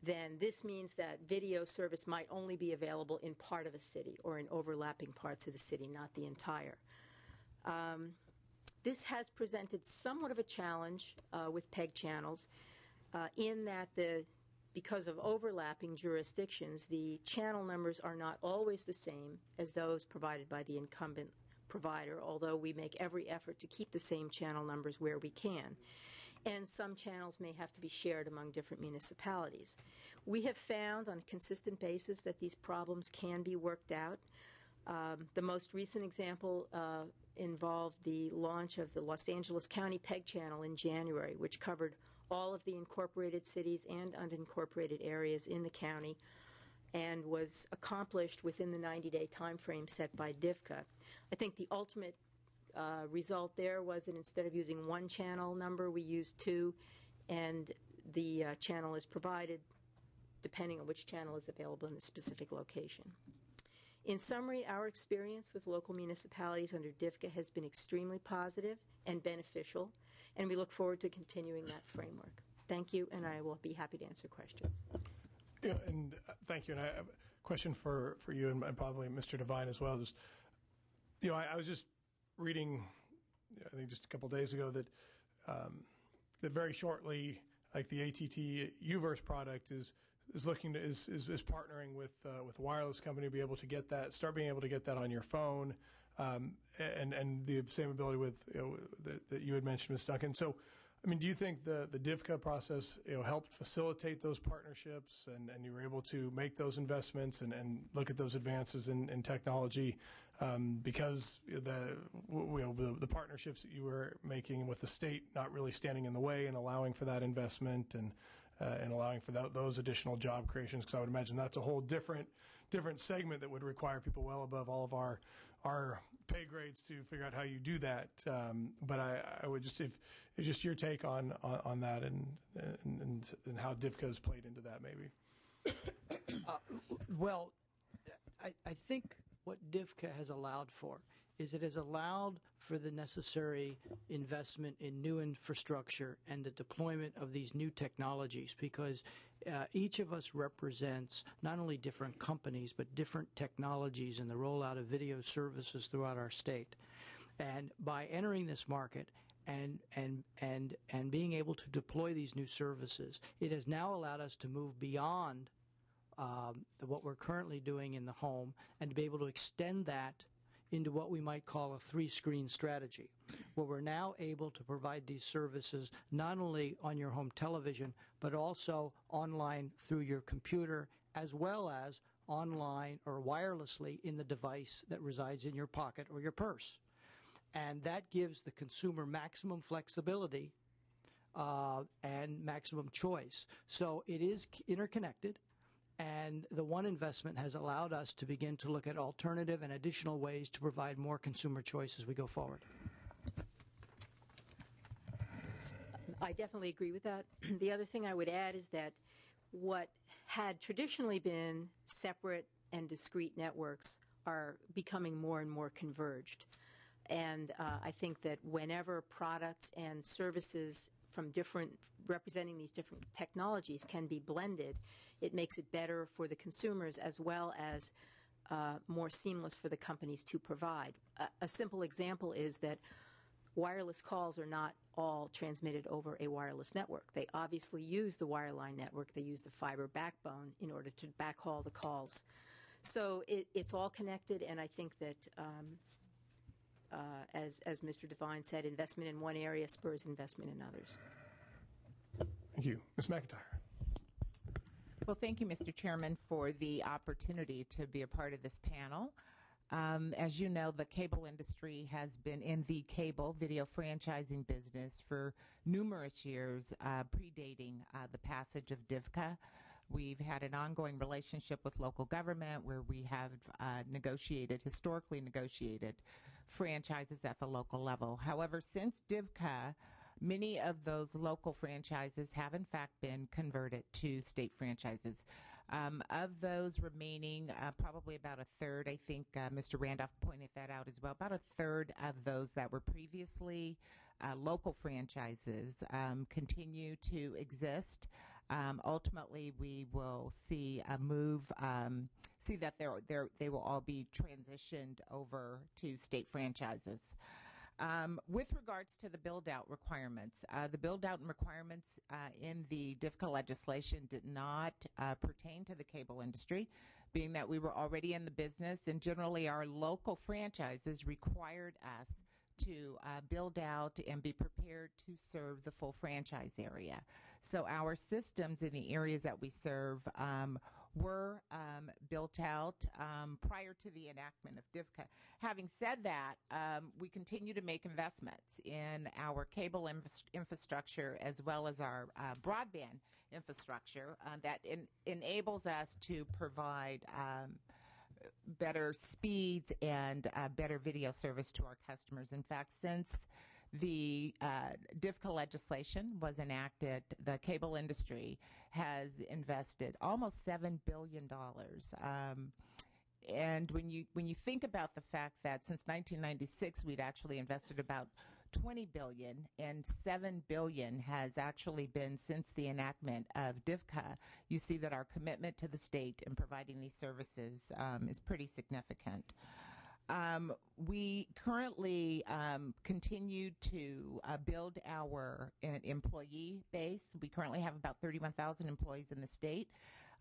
then this means that video service might only be available in part of a city or in overlapping parts of the city, not the entire. This has presented somewhat of a challenge with PEG channels in that because of overlapping jurisdictions, the channel numbers are not always the same as those provided by the incumbent provider, although we make every effort to keep the same channel numbers where we can. And some channels may have to be shared among different municipalities. We have found on a consistent basis that these problems can be worked out. The most recent example involved the launch of the Los Angeles County PEG channel in January, which covered all of the incorporated cities and unincorporated areas in the county, and was accomplished within the 90-day time frame set by DIVCA. I think the ultimate result there was that instead of using one channel number, we used two, and the channel is provided depending on which channel is available in a specific location. In summary, our experience with local municipalities under DIVCA has been extremely positive and beneficial, and we look forward to continuing that framework. Thank you, and I will be happy to answer questions. Yeah, and thank you. And I have a question for you and probably Mr. Devine as well. Just, I was just reading, I think just a couple days ago, that that very shortly, like the ATT UVerse product is looking to is partnering with a wireless company to be able to get that, start being able to get that on your phone, and the same ability with that you had mentioned, Ms. Duncan. So, I mean, do you think the DIVCA process helped facilitate those partnerships, and you were able to make those investments and look at those advances in technology because the partnerships that you were making with the state not really standing in the way and allowing for that investment and allowing for those additional job creations? Because I would imagine that's a whole different segment that would require people well above all of our pay grades to figure out how you do that. But I would just, if just your take on that and how DIVCA has played into that, maybe. Well, I think what DIVCA has allowed for is it has allowed for the necessary investment in new infrastructure and the deployment of these new technologies, because each of us represents not only different companies but different technologies in the rollout of video services throughout our state. And by entering this market and being able to deploy these new services, it has now allowed us to move beyond what we're currently doing in the home and to be able to extend that into what we might call a three-screen strategy, where we're now able to provide these services not only on your home television, but also online through your computer, as well as online or wirelessly in the device that resides in your pocket or your purse. And that gives the consumer maximum flexibility and maximum choice. So it is interconnected. And the one investment has allowed us to begin to look at alternative and additional ways to provide more consumer choice as we go forward. I definitely agree with that. The other thing I would add is that what had traditionally been separate and discrete networks are becoming more and more converged. And I think that whenever products and services from representing these different technologies can be blended, it makes it better for the consumers as well as more seamless for the companies to provide. A simple example is that wireless calls are not all transmitted over a wireless network. They obviously use the wireline network. They use the fiber backbone in order to backhaul the calls. So it's all connected, and I think that as Mr. Devine said, investment in one area spurs investment in others. Thank you. Ms. McIntyre. Well, thank you, Mr. Chairman, for the opportunity to be a part of this panel. As you know, the cable industry has been in the cable video franchising business for numerous years, predating the passage of DIVCA. We've had an ongoing relationship with local government where we have historically negotiated franchises at the local level. However, since DIVCA, many of those local franchises have in fact been converted to state franchises. Of those remaining, probably about a third, I think Mr. Randolph pointed that out as well, about a third of those that were previously local franchises continue to exist. Ultimately, we will see a move, see that they will all be transitioned over to state franchises. With regards to the build-out requirements, the build-out requirements in the DIVCA legislation did not pertain to the cable industry, being that we were already in the business, and generally our local franchises required us to build out and be prepared to serve the full franchise area. So our systems in the areas that we serve were built out prior to the enactment of DIVCA. Having said that, we continue to make investments in our cable infrastructure as well as our broadband infrastructure that enables us to provide better speeds and better video service to our customers. In fact, since the DIVCA legislation was enacted, the cable industry has invested almost $7 billion. And when you think about the fact that since 1996 we'd actually invested about $20 billion, and $7 billion has actually been since the enactment of DIVCA, you see that our commitment to the state in providing these services is pretty significant. We currently continue to build our employee base. We currently have about 31,000 employees in the state.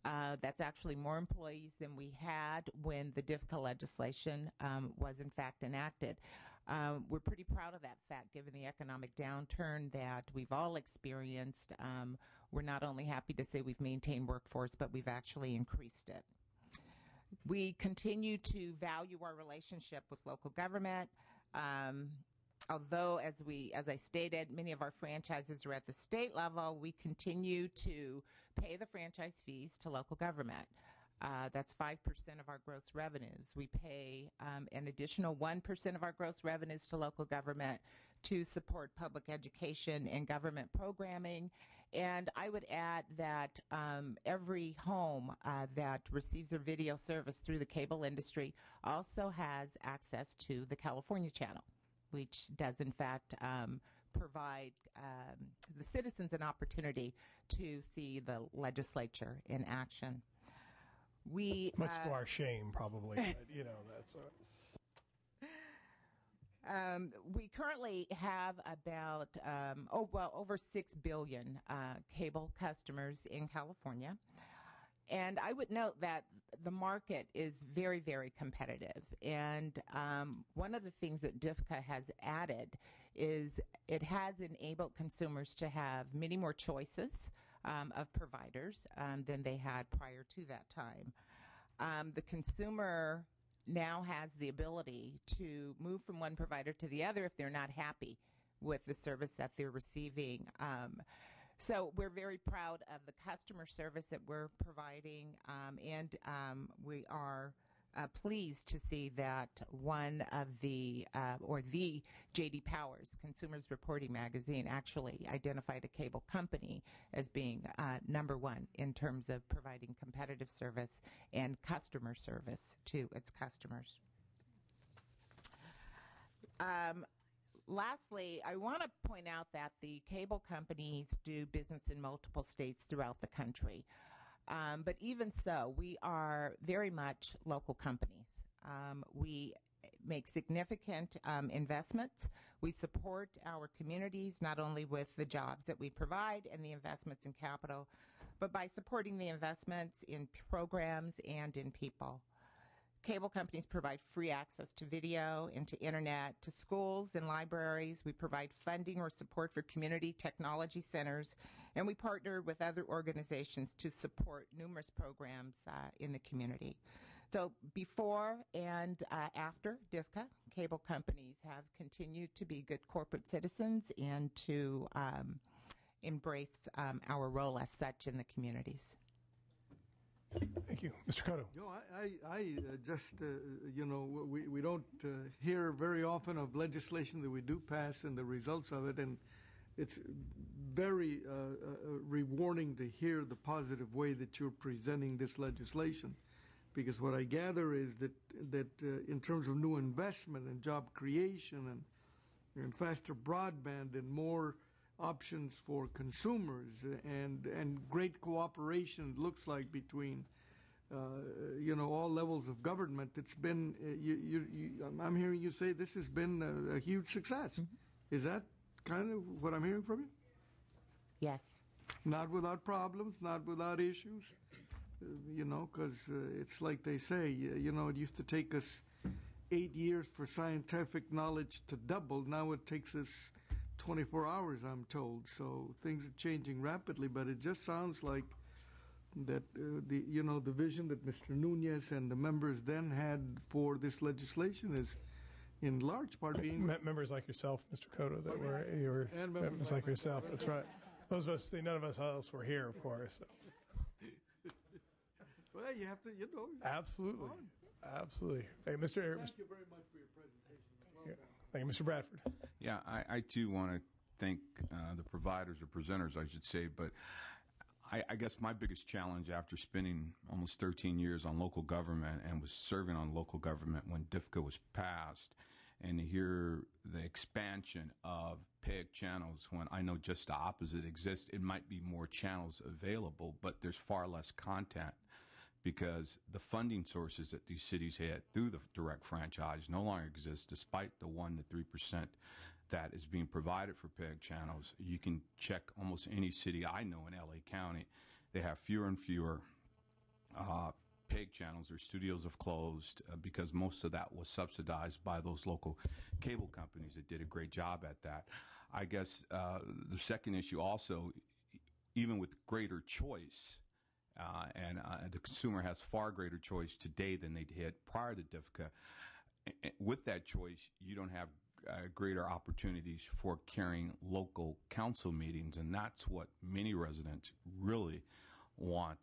That's actually more employees than we had when the DIVCA legislation was in fact enacted. We're pretty proud of that fact, given the economic downturn that we've all experienced. We're not only happy to say we've maintained workforce, but we've actually increased it. We continue to value our relationship with local government. Although, as I stated, many of our franchises are at the state level, we continue to pay the franchise fees to local government. That's 5% of our gross revenues. We pay an additional 1% of our gross revenues to local government to support public education and government programming. And I would add that every home that receives a video service through the cable industry also has access to the California channel, which does in fact provide the citizens an opportunity to see the legislature in action. Much to our shame, probably. But, that's we currently have about over 6 billion cable customers in California. And I would note that the market is very, very competitive. And one of the things that DIVCA has added is it has enabled consumers to have many more choices of providers than they had prior to that time. The consumer now has the ability to move from one provider to the other if they're not happy with the service that they're receiving. So we're very proud of the customer service that we're providing, and we are pleased to see that one of the J.D. Powers Consumers Reporting Magazine actually identified a cable company as being number one in terms of providing competitive service and customer service to its customers. Lastly, I want to point out that the cable companies do business in multiple states throughout the country. But even so, we are very much local companies. We make significant investments. We support our communities not only with the jobs that we provide and the investments in capital, but by supporting the investments in programs and in people. Cable companies provide free access to video and to internet, to schools and libraries. We provide funding or support for community technology centers, and we partner with other organizations to support numerous programs in the community. So before and after DIVCA, cable companies have continued to be good corporate citizens and to embrace our role as such in the communities. Thank you. Mr. Cotto. I just, we don't hear very often of legislation that we do pass and the results of it, and it's very rewarding to hear the positive way that you're presenting this legislation, because what I gather is that in terms of new investment and job creation and faster broadband and more options for consumers and great cooperation, it looks like, between all levels of government. It's been I'm hearing you say this has been a huge success. Mm-hmm. Is that kind of what I'm hearing from you? Yes. Not without problems, not without issues, because it's like they say, it used to take us 8 years for scientific knowledge to double. Now it takes us 24 hours, I'm told. So things are changing rapidly, but it just sounds like that the vision that Mr. Nunez and the members then had for this legislation is in large part being Members like yourself, Mr. Cotto, that were And members members like yourself. That's right. Those of us, none of us else were here, of course. So. well, you have to, Absolutely, absolutely. Hey, Thank you very much for your presentation. Thank you, Mr. Bradford. Yeah, I too want to thank the providers or presenters, I should say, but I guess my biggest challenge after spending almost 13 years on local government and was serving on local government when DFCA was passed, and to hear the expansion of PEG channels when I know just the opposite exists. It might be more channels available, but there's far less content because the funding sources that these cities had through the direct franchise no longer exist, despite the 1% to 3% that is being provided for PEG channels. You can check almost any city I know in LA County. They have fewer and fewer PEG channels. Their studios have closed because most of that was subsidized by those local cable companies that did a great job at that. I guess the second issue also, even with greater choice, and the consumer has far greater choice today than they had prior to DFCA. With that choice, you don't have greater opportunities for carrying local council meetings, and that's what many residents really want,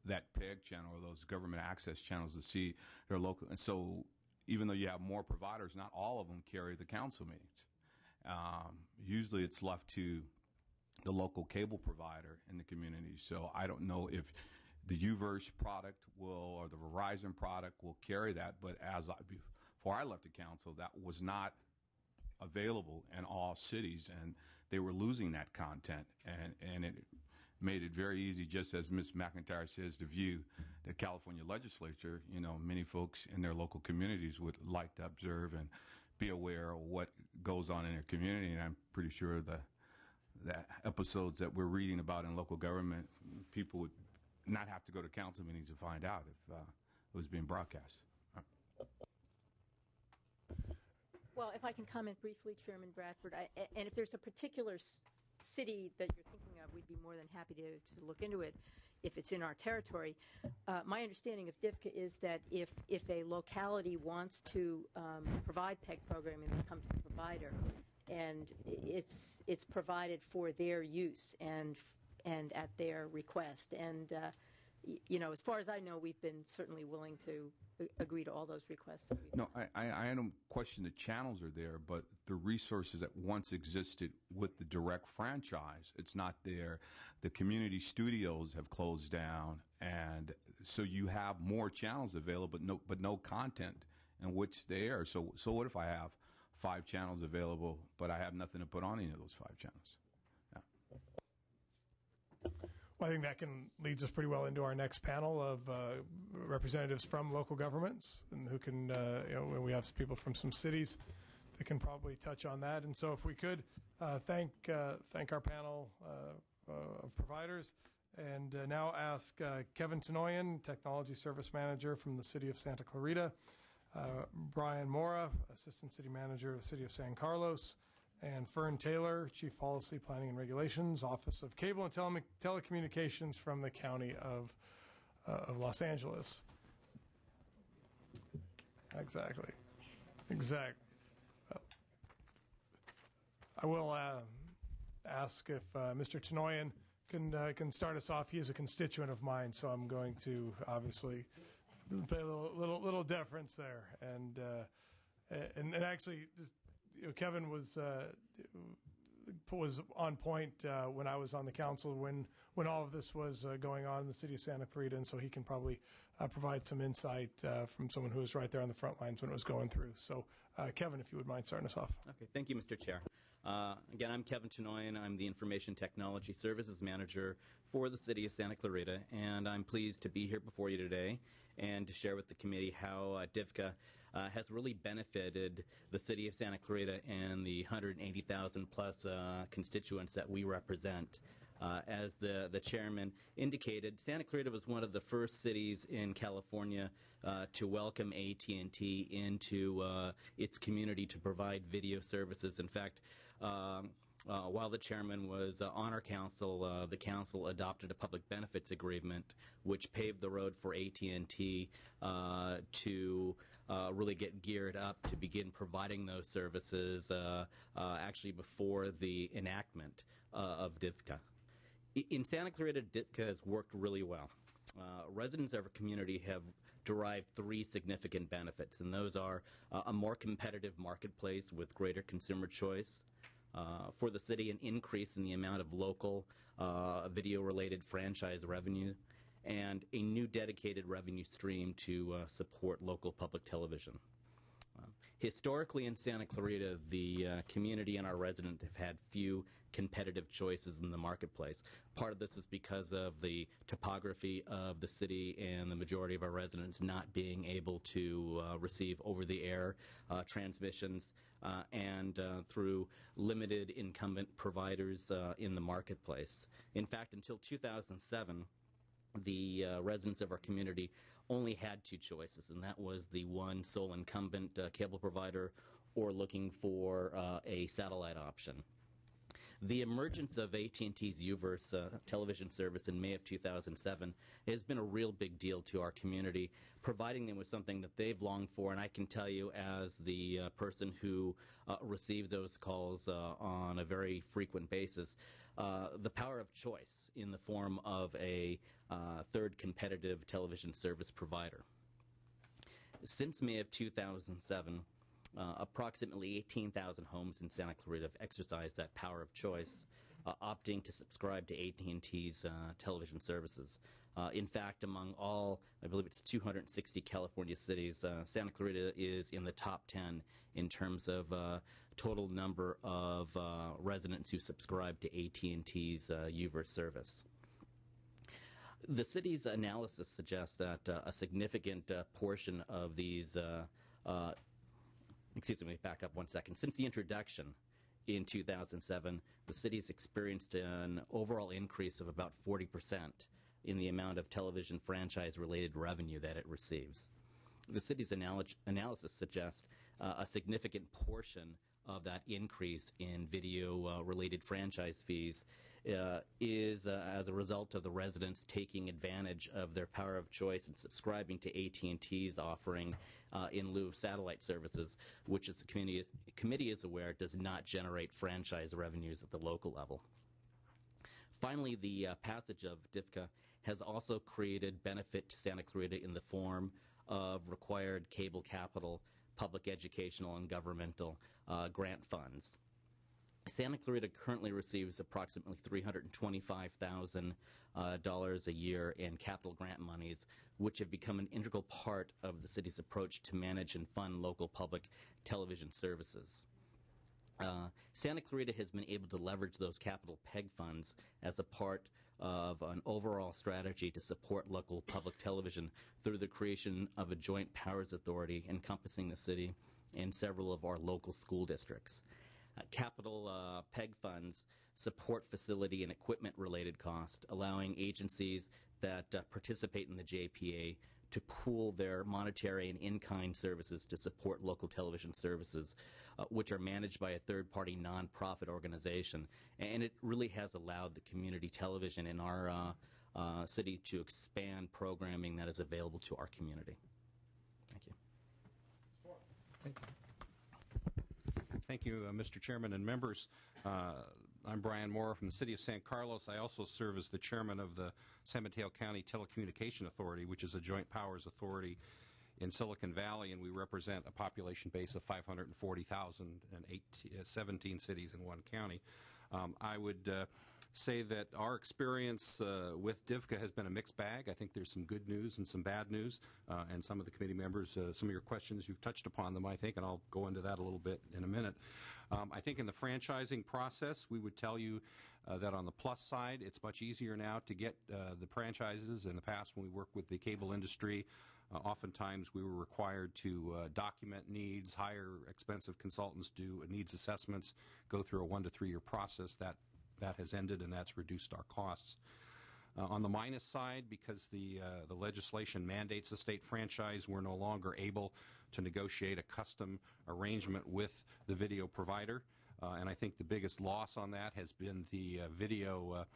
that PEG channel or those government access channels to see their local. And so even though you have more providers, not all of them carry the council meetings. Usually it's left to the local cable provider in the community. So I don't know if the UVerse product will, or the Verizon product will carry that, but before I left the council, that was not available in all cities, and they were losing that content, and it made it very easy, just as Ms. McIntyre says, to view the California legislature. Many folks in their local communities would like to observe and be aware of what goes on in their community, and I'm pretty sure the episodes that we're reading about in local government, people would not have to go to council meetings to find out if it was being broadcast. Well, if I can comment briefly, Chairman Bradford, and if there's a particular city that you're thinking of, we'd be more than happy to look into it if it's in our territory. My understanding of DFCA is that if a locality wants to provide PEG programming, they come to the provider, and it's provided for their use and at their request. And as far as I know, we've been certainly willing to agree to all those requests. No, I don't question the channels are there, but the resources that once existed with the direct franchise, it's not there. The community studios have closed down, and so you have more channels available, but no content in which they air. So what if I have 5 channels available, but I have nothing to put on any of those 5 channels? Well, I think that leads us pretty well into our next panel of representatives from local governments, and who can, we have people from some cities that can probably touch on that. And so if we could thank our panel of providers, and now ask Kevin Tenoyan, Technology Service Manager from the City of Santa Clarita, Brian Mora, Assistant City Manager of the City of San Carlos, and Fern Taylor, Chief Policy, Planning and Regulations, Office of Cable and Telecommunications from the County of Los Angeles. Exactly. I will ask if Mr. Tenoyan can start us off. He is a constituent of mine, so I'm going to obviously pay a little deference there. And actually, just, Kevin was on point when I was on the council when all of this was going on in the city of Santa Clarita, and so he can probably provide some insight from someone who was right there on the front lines when it was going through. So, Kevin, if you would mind starting us off. Okay, thank you, Mr. Chair. Again, I'm Kevin Tenoyan. I'm the Information Technology Services Manager for the City of Santa Clarita, and I'm pleased to be here before you today and to share with the committee how DFCA has really benefited the City of Santa Clarita and the 180,000 plus constituents that we represent. As the chairman indicated, Santa Clarita was one of the first cities in California to welcome AT&T into its community to provide video services. In fact, while the chairman was on our council, the council adopted a public benefits agreement, which paved the road for AT&T to really get geared up to begin providing those services actually before the enactment of DIVCA. In Santa Clarita, DIVCA has worked really well. Residents of our community have derived three significant benefits, and those are a more competitive marketplace with greater consumer choice, for the city, an increase in the amount of local video-related franchise revenue, and a new dedicated revenue stream to support local public television. Historically in Santa Clarita, the community and our residents have had few competitive choices in the marketplace. Part of this is because of the topography of the city and the majority of our residents not being able to receive over-the-air transmissions and through limited incumbent providers in the marketplace. In fact, until 2007, the residents of our community only had two choices, and that was the one sole incumbent cable provider or looking for a satellite option. The emergence of AT&T's UVerse television service in May of 2007 has been a real big deal to our community, providing them with something that they've longed for, and I can tell you as the person who received those calls on a very frequent basis, the power of choice in the form of a third competitive television service provider. Since May of 2007, approximately 18,000 homes in Santa Clarita have exercised that power of choice, opting to subscribe to AT&T's television services. In fact, among all, I believe it's 260 California cities, Santa Clarita is in the top 10 in terms of total number of residents who subscribe to AT&T's UVerse service. The city's analysis suggests that a significant portion of these excuse me, back up one second. Since the introduction in 2007, the city's experienced an overall increase of about 40% in the amount of television franchise-related revenue that it receives. The city's analysis suggests a significant portion of that increase in video-related franchise fees is as a result of the residents taking advantage of their power of choice and subscribing to AT&T's offering in lieu of satellite services, which, as the committee is aware, does not generate franchise revenues at the local level. Finally, the passage of DIVCA has also created benefit to Santa Clarita in the form of required cable capital, public educational, and governmental grant funds. Santa Clarita currently receives approximately $325,000 a year in capital grant monies, which have become an integral part of the city's approach to manage and fund local public television services. Santa Clarita has been able to leverage those capital PEG funds as a part of an overall strategy to support local public television through the creation of a joint powers authority encompassing the city and several of our local school districts. Capital PEG funds support facility and equipment-related costs, allowing agencies that participate in the JPA to pool their monetary and in-kind services to support local television services, which are managed by a third-party nonprofit organization. And it really has allowed the community television in our city to expand programming that is available to our community. Thank you. Thank you. Thank you, Mr. Chairman and members. I'm Brian Moore from the City of San Carlos. I also serve as the chairman of the San Mateo County Telecommunication Authority, which is a joint powers authority in Silicon Valley, and we represent a population base of 540,000 and 17 cities in one county. I would say that our experience with DIVCA has been a mixed bag. I think there's some good news and some bad news, and some of the committee members, some of your questions, you've touched upon them, I think, and I'll go into that a little bit in a minute. I think in the franchising process, we would tell you that on the plus side, it's much easier now to get the franchises. In the past, when we worked with the cable industry, oftentimes we were required to document needs, hire expensive consultants, do needs assessments, go through a 1 to 3 year process. That has ended, and that's reduced our costs. On the minus side, because the legislation mandates a state franchise, we're no longer able to negotiate a custom arrangement with the video provider. And I think the biggest loss on that has been the video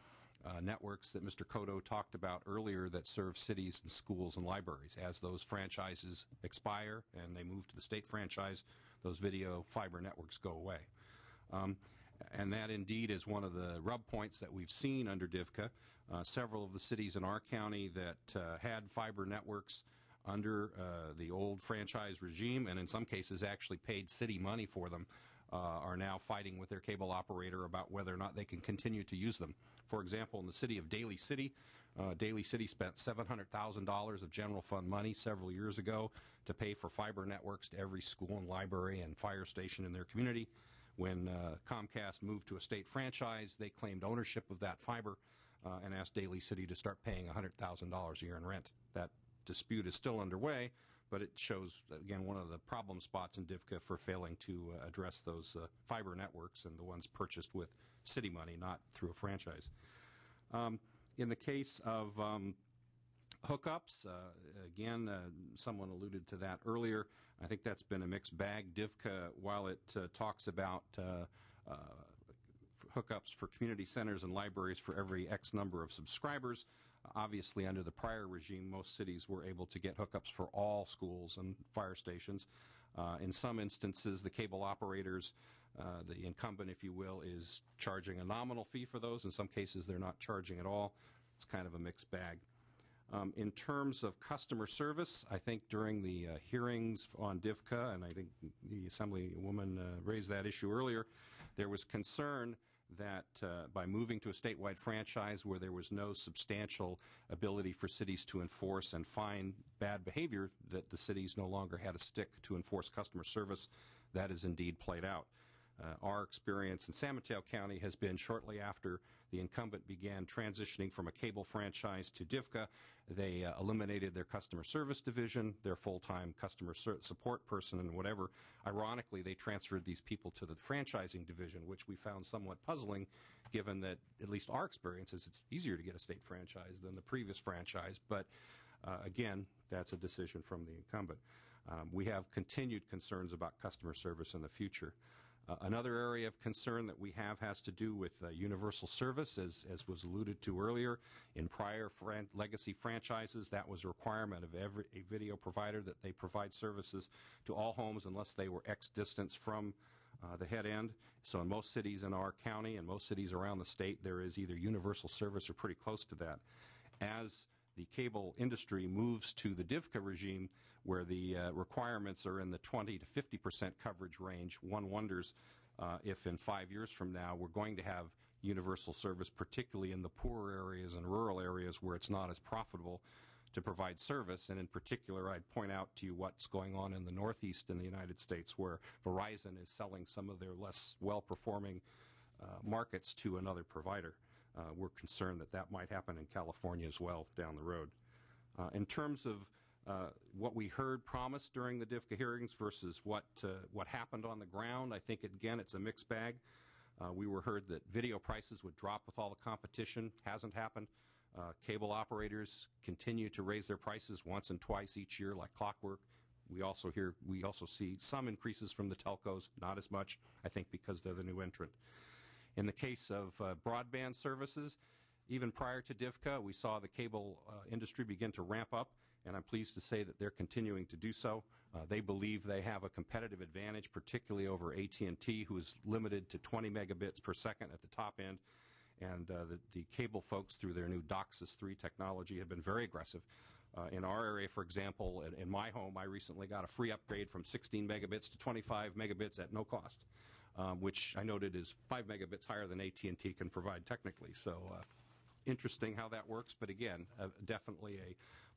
networks that Mr. Cotto talked about earlier that serve cities and schools and libraries. As those franchises expire and they move to the state franchise, those video fiber networks go away. And that indeed is one of the rub points that we've seen under DIVCA. Several of the cities in our county that had fiber networks under the old franchise regime, and in some cases actually paid city money for them, are now fighting with their cable operator about whether or not they can continue to use them. For example, in the city of Daly City spent $700,000 of general fund money several years ago to pay for fiber networks to every school and library and fire station in their community. When Comcast moved to a state franchise, they claimed ownership of that fiber and asked Daly City to start paying $100,000 a year in rent. That dispute is still underway, but it shows, again, one of the problem spots in DIVCA for failing to address those fiber networks and the ones purchased with city money, not through a franchise. In the case of hookups, again, someone alluded to that earlier. I think that's been a mixed bag. DIVCA, while it talks about hookups for community centers and libraries for every X number of subscribers, obviously under the prior regime, most cities were able to get hookups for all schools and fire stations. In some instances, the cable operators, the incumbent, if you will, is charging a nominal fee for those. In some cases, they're not charging at all. It's kind of a mixed bag. In terms of customer service, I think during the hearings on DIVCA, and I think the Assemblywoman raised that issue earlier, there was concern that by moving to a statewide franchise where there was no substantial ability for cities to enforce and fine bad behavior, that the cities no longer had a stick to enforce customer service. That is indeed played out. Our experience in San Mateo County has been shortly after the incumbent began transitioning from a cable franchise to DIVCA, they eliminated their customer service division, their full-time customer support person and whatever. Ironically, they transferred these people to the franchising division, which we found somewhat puzzling, given that, at least our experience is, it's easier to get a state franchise than the previous franchise. But again, that's a decision from the incumbent. We have continued concerns about customer service in the future. Another area of concern that we have has to do with universal service, as was alluded to earlier. In prior legacy franchises, that was a requirement of every video provider that they provide services to all homes unless they were X distance from the head end. So in most cities in our county and most cities around the state, there is either universal service or pretty close to that. As the cable industry moves to the DIVCA regime, where the requirements are in the 20 to 50% coverage range, one wonders if in 5 years from now we're going to have universal service, particularly in the poorer areas and rural areas where it's not as profitable to provide service. And in particular, I'd point out to you what's going on in the Northeast in the United States, where Verizon is selling some of their less well-performing markets to another provider. We're concerned that that might happen in California as well down the road. In terms of what we heard promised during the DIVCA hearings versus what happened on the ground, I think, again, it's a mixed bag. We were heard that video prices would drop with all the competition. Hasn't happened. Cable operators continue to raise their prices once and twice each year like clockwork. We also see some increases from the telcos, not as much, I think, because they're the new entrant. In the case of broadband services, even prior to DIVCA, we saw the cable industry begin to ramp up, and I'm pleased to say that they're continuing to do so. They believe they have a competitive advantage, particularly over AT&T, who is limited to 20 megabits per second at the top end. And the cable folks, through their new DOCSIS 3 technology, have been very aggressive. In our area, for example, in my home, I recently got a free upgrade from 16 megabits to 25 megabits at no cost. Which I noted is 5 megabits higher than AT&T can provide technically. So interesting how that works, but again, definitely a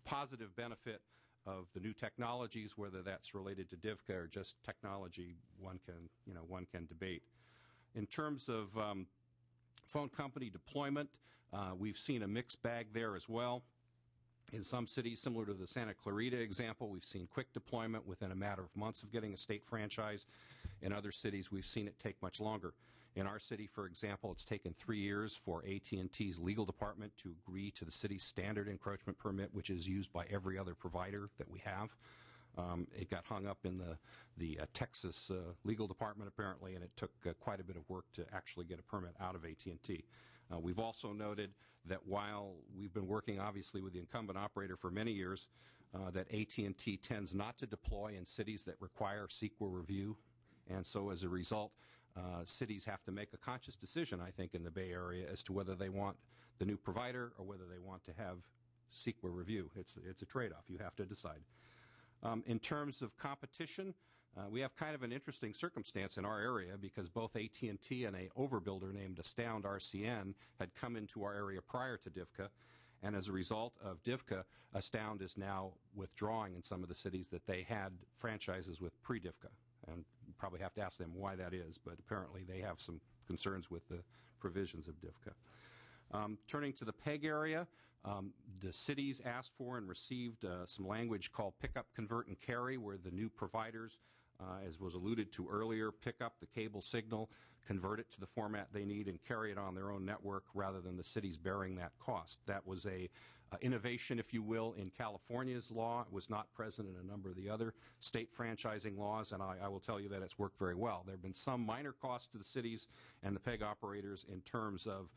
positive benefit of the new technologies, whether that's related to DIVCA or just technology, one can debate. In terms of phone company deployment, we've seen a mixed bag there as well. In some cities, similar to the Santa Clarita example, we've seen quick deployment within a matter of months of getting a state franchise. In other cities, we've seen it take much longer. In our city, for example, it's taken 3 years for AT&T's legal department to agree to the city's standard encroachment permit, which is used by every other provider that we have. It got hung up in the Texas legal department, apparently, and it took quite a bit of work to actually get a permit out of AT&T. We've also noted that while we've been working, obviously, with the incumbent operator for many years, that AT&T tends not to deploy in cities that require CEQA review. And so as a result, cities have to make a conscious decision, I think, in the Bay Area as to whether they want the new provider or whether they want to have CEQA review. It's a trade-off. You have to decide. In terms of competition, we have kind of an interesting circumstance in our area because both AT&T and an overbuilder named Astound RCN had come into our area prior to DIVCA. And as a result of DIVCA, Astound is now withdrawing in some of the cities that they had franchises with pre-DIVCA. And you probably have to ask them why that is, but apparently they have some concerns with the provisions of DIVCA. Turning to the PEG area, the cities asked for and received some language called pick up, convert, and carry, where the new providers, as was alluded to earlier, pick up the cable signal, convert it to the format they need, and carry it on their own network rather than the cities bearing that cost. That was a innovation, if you will, in California's law. It was not present in a number of the other state franchising laws, and I will tell you that it's worked very well. There have been some minor costs to the cities and the PEG operators in terms of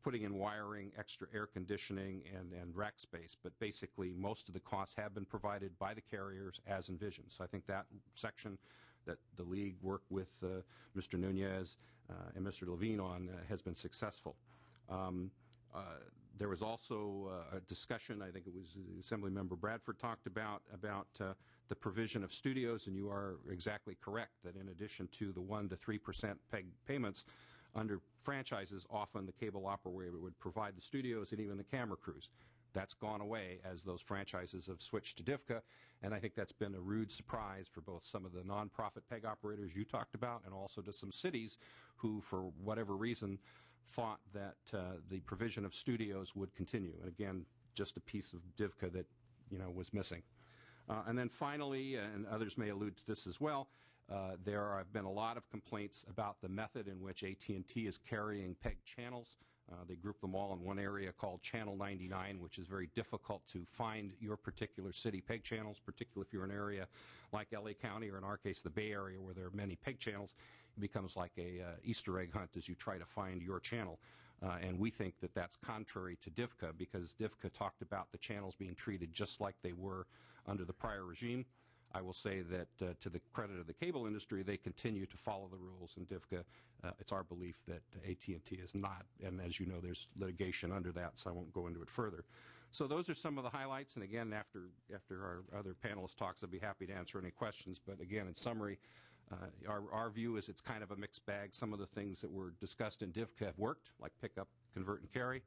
putting in wiring, extra air conditioning, and rack space, but basically most of the costs have been provided by the carriers as envisioned. So I think that section that the League worked with Mr. Nunez and Mr. Levine on has been successful. There was also a discussion, I think it was Assemblymember Bradford talked about the provision of studios, and you are exactly correct that in addition to the 1% to 3% PEG payments, under franchises, often the cable operator would provide the studios and even the camera crews. That's gone away as those franchises have switched to DIVCA, and I think that's been a rude surprise for both some of the nonprofit PEG operators you talked about and also to some cities who, for whatever reason, thought that the provision of studios would continue. And again, just a piece of DIVCA that was missing. And then finally, and others may allude to this as well, there have been a lot of complaints about the method in which AT&T is carrying PEG channels. They group them all in one area called Channel 99, which is very difficult to find your particular city PEG channels, particularly if you're in an area like LA County or in our case the Bay Area where there are many PEG channels. It becomes like a Easter egg hunt as you try to find your channel. And we think that that's contrary to DIVCA because DIVCA talked about the channels being treated just like they were under the prior regime. I will say that to the credit of the cable industry, they continue to follow the rules in DIVCA. It's our belief that AT&T is not, and as you know, there's litigation under that, so I won't go into it further. So those are some of the highlights, and again, after our other panelist talks, I'll be happy to answer any questions. But again, in summary, our view is it's kind of a mixed bag. Some of the things that were discussed in DIVCA have worked, like pick up, convert, and carry,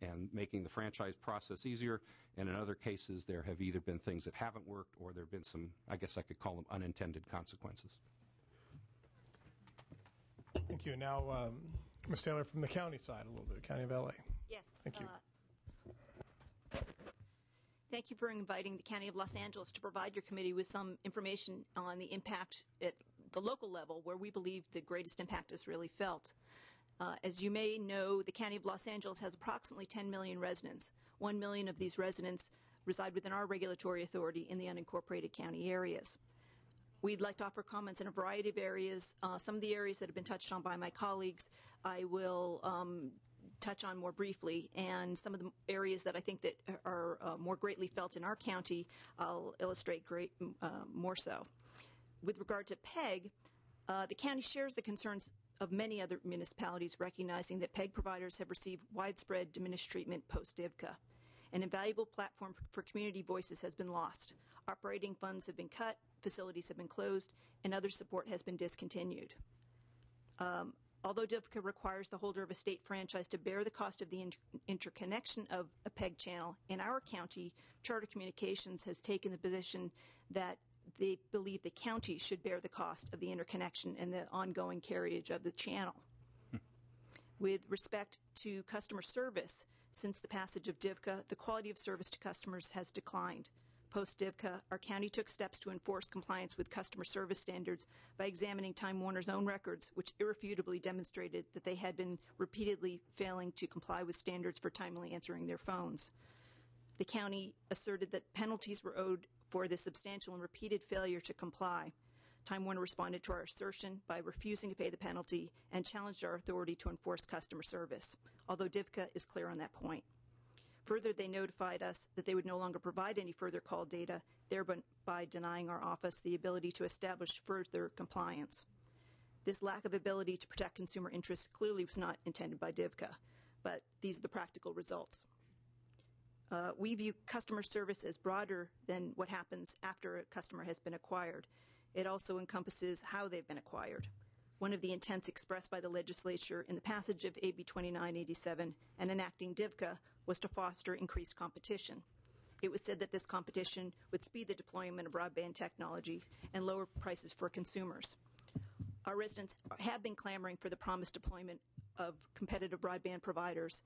and making the franchise process easier. And in other cases, there have either been things that haven't worked or there have been some, I guess I could call them unintended consequences. Thank you. Now, Ms. Taylor, from the county side a little bit, County of LA. Yes. Thank you. Thank you for inviting the County of Los Angeles to provide your committee with some information on the impact at the local level where we believe the greatest impact is really felt. As you may know, the County of Los Angeles has approximately 10 million residents. 1 million of these residents reside within our regulatory authority in the unincorporated county areas. We'd like to offer comments in a variety of areas. Some of the areas that have been touched on by my colleagues, I will touch on more briefly, and some of the areas that I think that are more greatly felt in our county, I'll illustrate more so. With regard to PEG, the county shares the concerns of many other municipalities, recognizing that PEG providers have received widespread diminished treatment post-DIVCA. An invaluable platform for community voices has been lost. Operating funds have been cut, facilities have been closed, and other support has been discontinued. Although DIVCA requires the holder of a state franchise to bear the cost of the interconnection of a PEG channel, in our county, Charter Communications has taken the position that they believe the county should bear the cost of the interconnection and the ongoing carriage of the channel. With respect to customer service, since the passage of DIVCA, the quality of service to customers has declined. Post-DIVCA, our county took steps to enforce compliance with customer service standards by examining Time Warner's own records, which irrefutably demonstrated that they had been repeatedly failing to comply with standards for timely answering their phones. The county asserted that penalties were owed for the substantial and repeated failure to comply, Time Warner responded to our assertion by refusing to pay the penalty and challenged our authority to enforce customer service, although DIVCA is clear on that point. Further, they notified us that they would no longer provide any further call data, thereby denying our office the ability to establish further compliance. This lack of ability to protect consumer interests clearly was not intended by DIVCA, but these are the practical results. We view customer service as broader than what happens after a customer has been acquired. It also encompasses how they've been acquired. One of the intents expressed by the legislature in the passage of AB 2987 and enacting DIVCA was to foster increased competition. It was said that this competition would speed the deployment of broadband technology and lower prices for consumers. Our residents have been clamoring for the promised deployment of competitive broadband providers,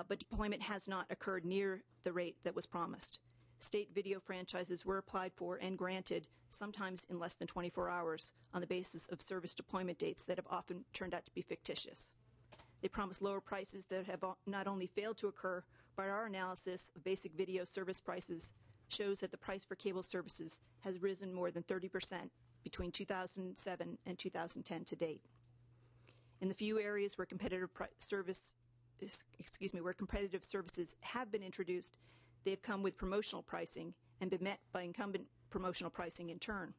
but deployment has not occurred near the rate that was promised. State video franchises were applied for and granted, sometimes in less than 24 hours, on the basis of service deployment dates that have often turned out to be fictitious. They promised lower prices that have not only failed to occur, but our analysis of basic video service prices shows that the price for cable services has risen more than 30% between 2007 and 2010 to date. In the few areas where competitive services have been introduced, they have come with promotional pricing and been met by incumbent promotional pricing in turn.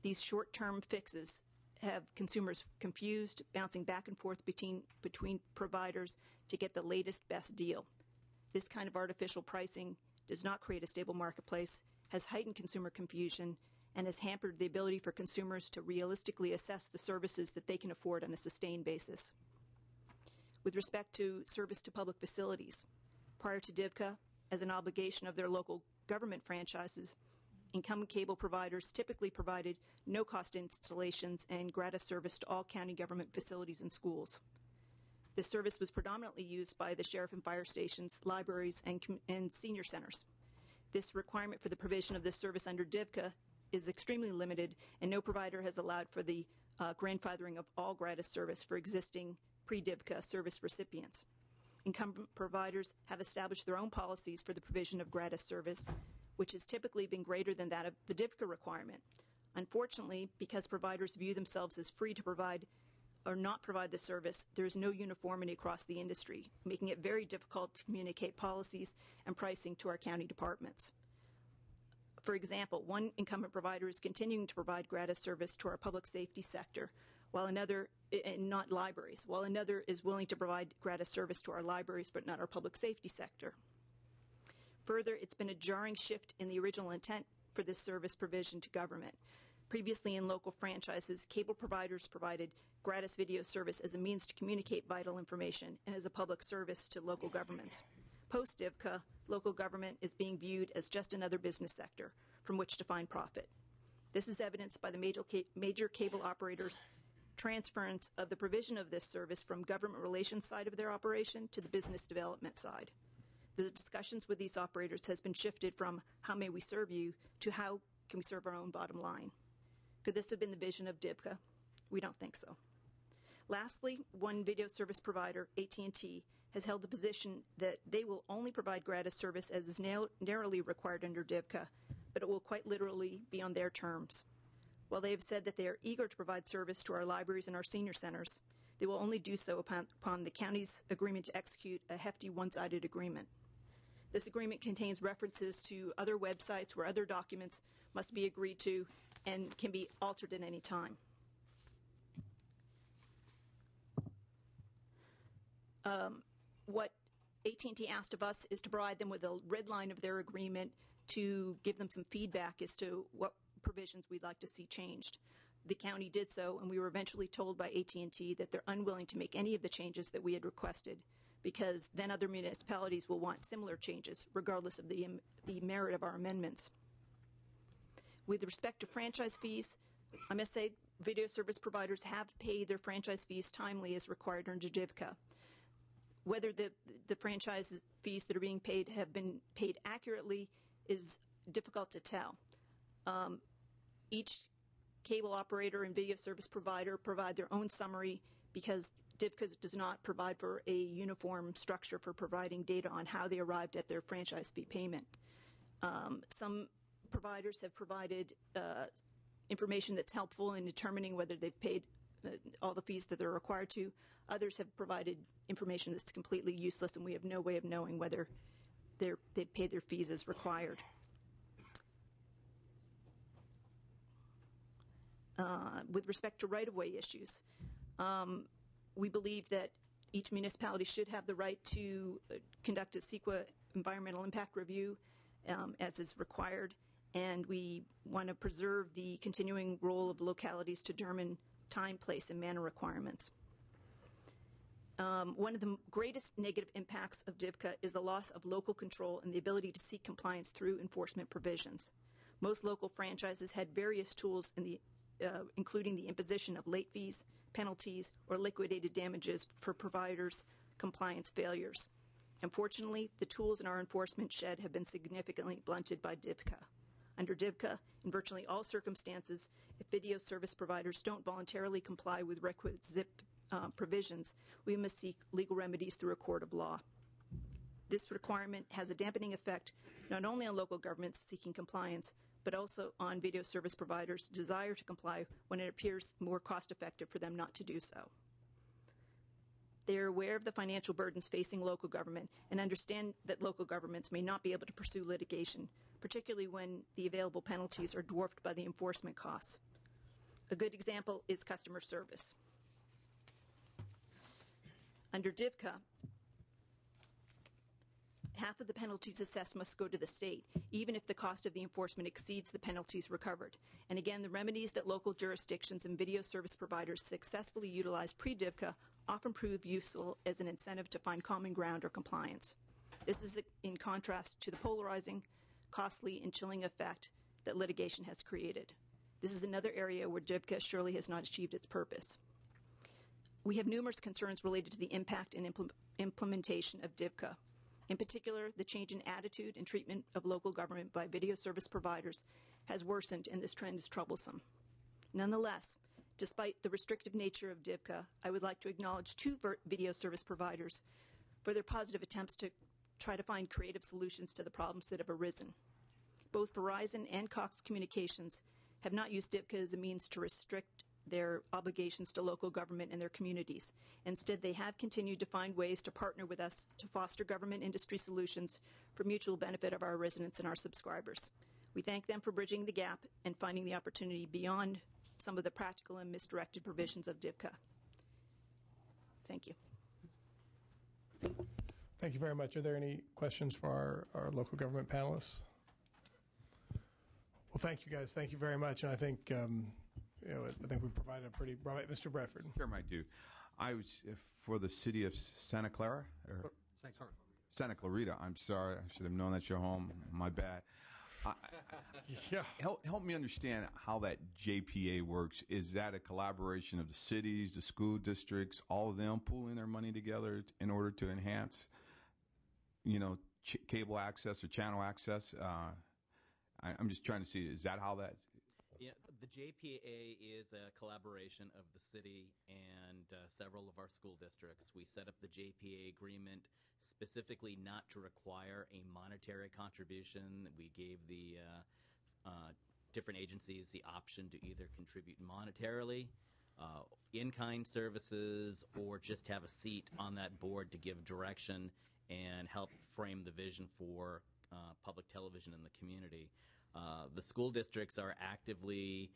These short-term fixes have consumers confused, bouncing back and forth between providers to get the latest, best deal. This kind of artificial pricing does not create a stable marketplace, has heightened consumer confusion, and has hampered the ability for consumers to realistically assess the services that they can afford on a sustained basis. With respect to service to public facilities, prior to DIVCA, as an obligation of their local government franchises, incumbent cable providers typically provided no-cost installations and gratis service to all county government facilities and schools. This service was predominantly used by the sheriff and fire stations, libraries, and senior centers. This requirement for the provision of this service under DIVCA is extremely limited, and no provider has allowed for the grandfathering of all gratis service for existing pre-DIVCA service recipients. Incumbent providers have established their own policies for the provision of gratis service, which has typically been greater than that of the DIVCA requirement. Unfortunately, because providers view themselves as free to provide or not provide the service, there is no uniformity across the industry, making it very difficult to communicate policies and pricing to our county departments. For example, one incumbent provider is continuing to provide gratis service to our public safety sector, while another, not libraries, while another is willing to provide gratis service to our libraries but not our public safety sector. Further, it's been a jarring shift in the original intent for this service provision to government. Previously in local franchises, cable providers provided gratis video service as a means to communicate vital information and as a public service to local governments. Post-DIVCA, local government is being viewed as just another business sector from which to find profit. This is evidenced by the major cable operators' transference of the provision of this service from government relations side of their operation to the business development side. The discussions with these operators has been shifted from how may we serve you to how can we serve our own bottom line. Could this have been the vision of DIVCA? We don't think so. Lastly, one video service provider, AT&T, has held the position that they will only provide gratis service as is narrowly required under DIVCA, but it will quite literally be on their terms. While they have said that they are eager to provide service to our libraries and our senior centers, they will only do so upon the county's agreement to execute a hefty one-sided agreement. This agreement contains references to other websites where other documents must be agreed to and can be altered at any time. What AT&T asked of us is to provide them with a red line of their agreement to give them some feedback as to what provisions we'd like to see changed. The county did so, and we were eventually told by AT&T that they're unwilling to make any of the changes that we had requested, because then other municipalities will want similar changes, regardless of the merit of our amendments. With respect to franchise fees, I must say video service providers have paid their franchise fees timely as required under DIVCA. Whether the franchise fees that are being paid have been paid accurately is difficult to tell. Each cable operator and video service provider provide their own summary because DIVCA does not provide for a uniform structure for providing data on how they arrived at their franchise fee payment. Some providers have provided information that's helpful in determining whether they've paid all the fees that they're required to. Others have provided information that's completely useless, and we have no way of knowing whether they've paid their fees as required. With respect to right-of-way issues, we believe that each municipality should have the right to conduct a CEQA environmental impact review as is required, and we want to preserve the continuing role of localities to determine time, place, and manner requirements. One of the greatest negative impacts of DVCA is the loss of local control and the ability to seek compliance through enforcement provisions. Most local franchises had various tools including the imposition of late fees, penalties, or liquidated damages for providers' compliance failures. Unfortunately, the tools in our enforcement shed have been significantly blunted by DVCA. Under DVCA, in virtually all circumstances, if video service providers don't voluntarily comply with requisite provisions, we must seek legal remedies through a court of law. This requirement has a dampening effect not only on local governments seeking compliance, but also on video service providers' desire to comply when it appears more cost-effective for them not to do so. They are aware of the financial burdens facing local government and understand that local governments may not be able to pursue litigation, particularly when the available penalties are dwarfed by the enforcement costs. A good example is customer service. Under DVCA, half of the penalties assessed must go to the state, even if the cost of the enforcement exceeds the penalties recovered. And again, the remedies that local jurisdictions and video service providers successfully utilize pre-DVCA often prove useful as an incentive to find common ground or compliance. This is in contrast to the polarizing, costly, and chilling effect that litigation has created. This is another area where DVCA surely has not achieved its purpose. We have numerous concerns related to the impact and implementation of DVCA. In particular, the change in attitude and treatment of local government by video service providers has worsened, and this trend is troublesome. Nonetheless, despite the restrictive nature of DVCA, I would like to acknowledge two video service providers for their positive attempts to try to find creative solutions to the problems that have arisen. Both Verizon and Cox Communications have not used DVCA as a means to restrict their obligations to local government and their communities. Instead, they have continued to find ways to partner with us to foster government industry solutions for mutual benefit of our residents and our subscribers. We thank them for bridging the gap and finding the opportunity beyond some of the practical and misdirected provisions of DVCA. Thank you. Thank you very much. Are there any questions for our local government panelists? Well, thank you, guys. Thank you very much. And I think I think we provided a pretty broad. Mr. Bradford. Sure, I do. I was for the city of Santa Clara or Santa Clarita. I'm sorry, I should have known that's your home. My bad. Yeah. Help me understand how that JPA works. Is that a collaboration of the cities, the school districts, all of them pooling their money together in order to enhance, cable access or channel access? I'm just trying to see, is that how that? Yeah, the JPA is a collaboration of the city and several of our school districts. We set up the JPA agreement specifically not to require a monetary contribution. We gave the different agencies the option to either contribute monetarily, in-kind services, or just have a seat on that board to give direction and help frame the vision for public television in the community. The school districts are actively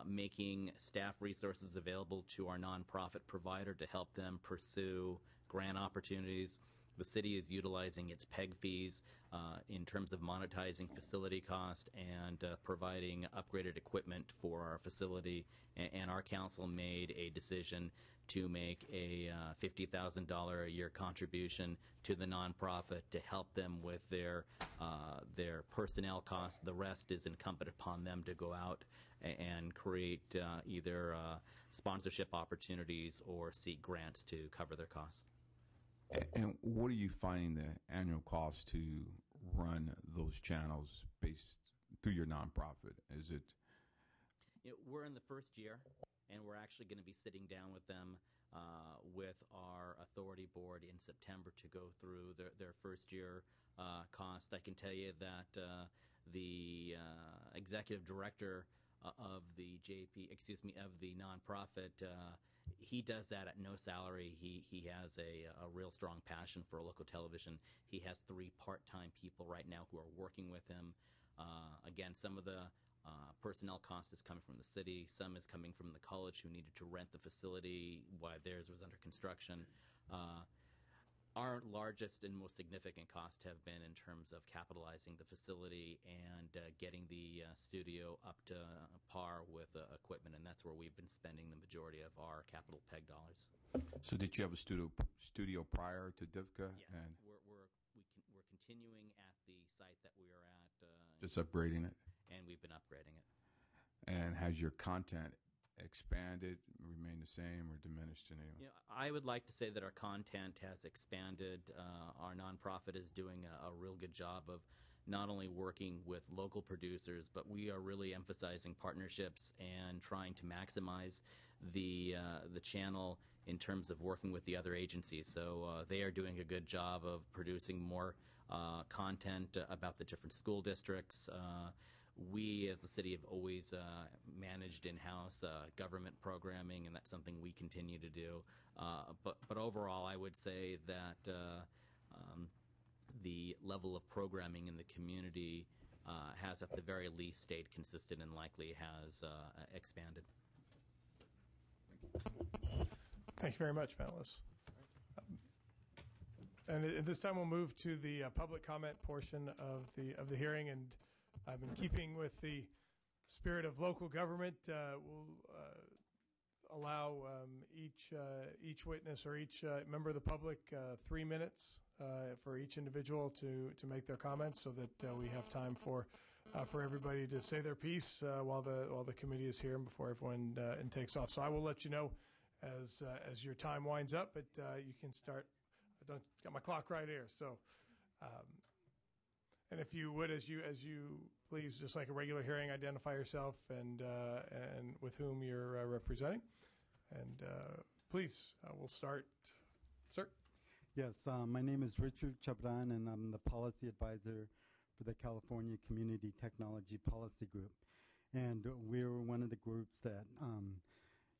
making staff resources available to our nonprofit provider to help them pursue grant opportunities. The city is utilizing its PEG fees in terms of monetizing facility cost and providing upgraded equipment for our facility. And our council made a decision to make a $50,000 a year contribution to the nonprofit to help them with their personnel costs. The rest is incumbent upon them to go out and create either sponsorship opportunities or seek grants to cover their costs. And what are you finding the annual cost to run those channels based through your nonprofit? Is it? We're in the first year, and we're actually going to be sitting down with them with our authority board in September to go through their first year cost. I can tell you that the executive director of the of the nonprofit. He does that at no salary. He has a real strong passion for local television. He has 3 part-time people right now who are working with him. Again, some of the personnel cost is coming from the city. Some is coming from the college who needed to rent the facility while theirs was under construction. Our largest and most significant costs have been in terms of capitalizing the facility and getting the studio up to par with equipment, and that's where we've been spending the majority of our capital PEG dollars. So did you have a studio prior to DIVCA? Yes, we're continuing at the site that we are at. Just upgrading it? And we've been upgrading it. And has your content expanded, remained the same, or diminished in any way? I would like to say that our content has expanded. Our nonprofit is doing a real good job of not only working with local producers, but we are really emphasizing partnerships and trying to maximize the channel in terms of working with the other agencies. So they are doing a good job of producing more content about the different school districts. We, as the city, have always managed in-house government programming, and that's something we continue to do. But overall, I would say that the level of programming in the community has, at the very least, stayed consistent and likely has expanded. Thank you very much, panelists. And at this time, we'll move to the public comment portion of the hearing. And in keeping with the spirit of local government, we'll allow each witness or each member of the public 3 minutes for each individual to make their comments, so that we have time for everybody to say their piece while the committee is here and before everyone takes off. So I will let you know as your time winds up, but you can start. I don't got my clock right here, so. And if you would, as you please, just like a regular hearing, identify yourself and with whom you're representing. And please, we'll start. Sir? Yes, my name is Richard Chabran, and I'm the policy advisor for the California Community Technology Policy Group. And we're one of the groups that,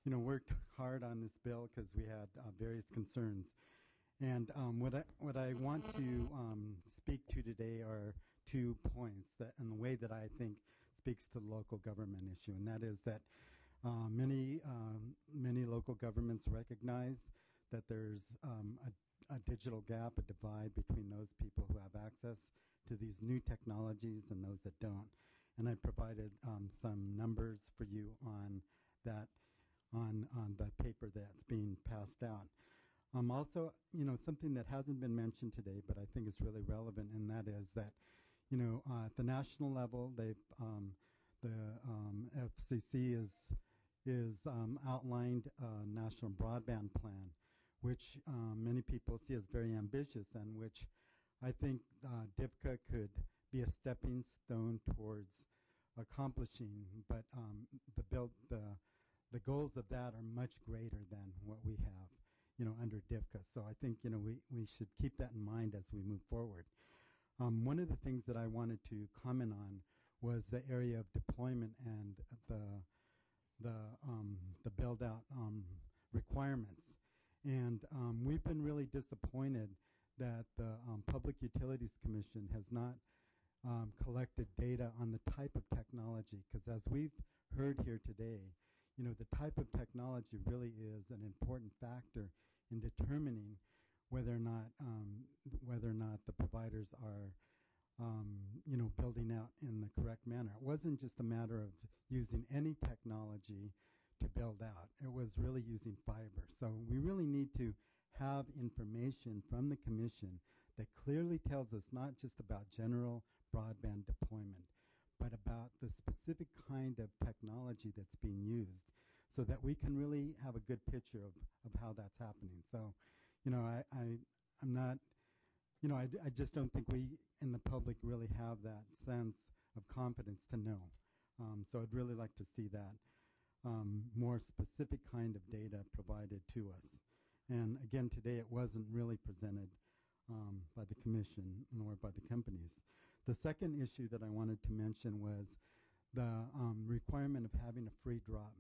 worked hard on this bill because we had various concerns. And what I want to speak to today are 2 points and the way that I think speaks to the local government issue, and that is that many local governments recognize that there's a digital gap, a divide between those people who have access to these new technologies and those that don't. And I provided some numbers for you on that on the paper that's being passed out. Also, something that hasn't been mentioned today, but I think is really relevant, and that is that, at the national level, the FCC is outlined a national broadband plan, which many people see as very ambitious, and which I think DIVCA could be a stepping stone towards accomplishing. But the goals of that are much greater than what we have, under DIVCA. So I think, we should keep that in mind as we move forward. One of the things that I wanted to comment on was the area of deployment and the build-out requirements. And we've been really disappointed that the Public Utilities Commission has not collected data on the type of technology, because as we've heard here today, the type of technology really is an important factor in determining whether or not the providers are building out in the correct manner. It wasn't just a matter of using any technology to build out. It was really using fiber. So we really need to have information from the Commission that clearly tells us not just about general broadband deployment, but about the specific kind of technology that's being used, so that we can really have a good picture of how that's happening. So, I'm not, I just don't think we in the public really have that sense of confidence to know. So I'd really like to see that more specific kind of data provided to us. And again, today it wasn't really presented by the Commission nor by the companies. The second issue that I wanted to mention was the requirement of having a free drop.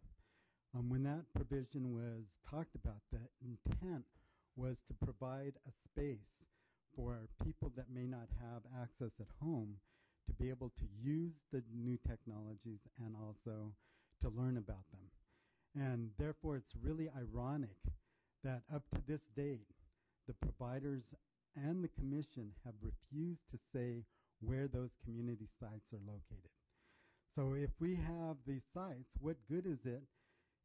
When that provision was talked about, the intent was to provide a space for people that may not have access at home to be able to use the new technologies and also to learn about them. And therefore, it's really ironic that up to this date, the providers and the commission have refused to say where those community sites are located. So if we have these sites, what good is it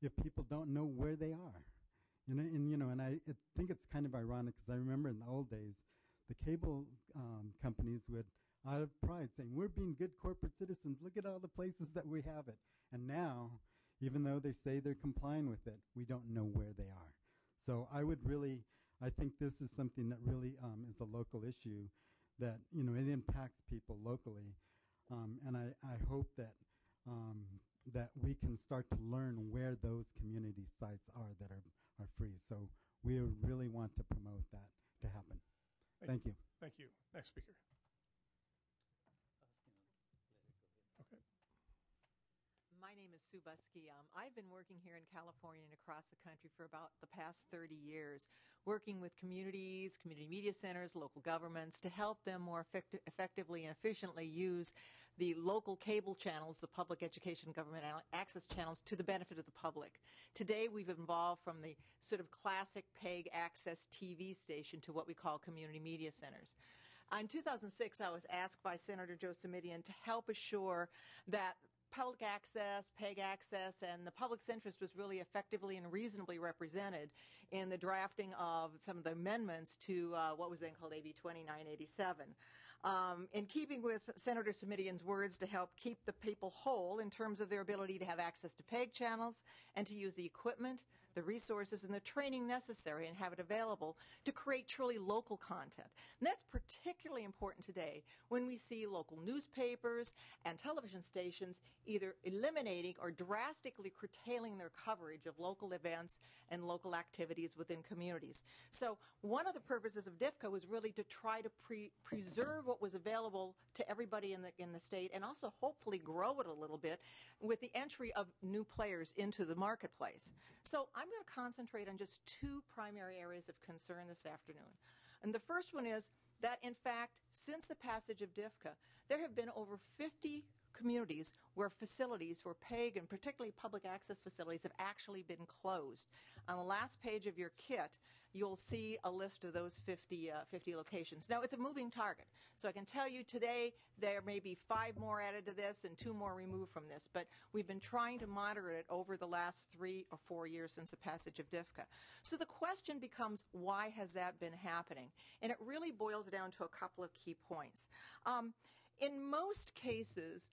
if people don't know where they are? And I think it's kind of ironic because I remember in the old days, the cable companies would, out of pride, saying, we're being good corporate citizens. Look at all the places that we have it. And now, even though they say they're complying with it, we don't know where they are. So I think this is something that really is a local issue that, it impacts people locally. And I hope that that we can start to learn where those community sites are that are free. So we really want to promote that to happen. Thank you. Thank you. Next speaker. Okay. My name is Sue Buskey. I've been working here in California and across the country for about the past 30 years, working with communities, community media centers, local governments to help them more effectively and efficiently use the local cable channels, the public education government access channels, to the benefit of the public. Today, we've evolved from the sort of classic PEG access TV station to what we call community media centers. In 2006, I was asked by Senator Joe Simitian to help assure that public access, PEG access, and the public's interest was really effectively and reasonably represented in the drafting of some of the amendments to what was then called AB 2987. In keeping with Senator Simitian's words, to help keep the people whole in terms of their ability to have access to PEG channels and to use the equipment, the resources, and the training necessary and have it available to create truly local content. And that's particularly important today when we see local newspapers and television stations either eliminating or drastically curtailing their coverage of local events and local activities within communities. So one of the purposes of DIFCA was really to try to preserve what was available to everybody in the state and also hopefully grow it a little bit with the entry of new players into the marketplace. So I'm going to concentrate on just two primary areas of concern this afternoon. And the first one is that, in fact, since the passage of DIFCA, there have been over 50 communities where facilities, where PEG and particularly public access facilities, have actually been closed. On the last page of your kit, you'll see a list of those 50 locations. Now, it's a moving target, so I can tell you today there may be 5 more added to this and 2 more removed from this, but we've been trying to monitor it over the last 3 or 4 years since the passage of DIFCA. So the question becomes, why has that been happening? And it really boils down to a couple of key points. In most cases,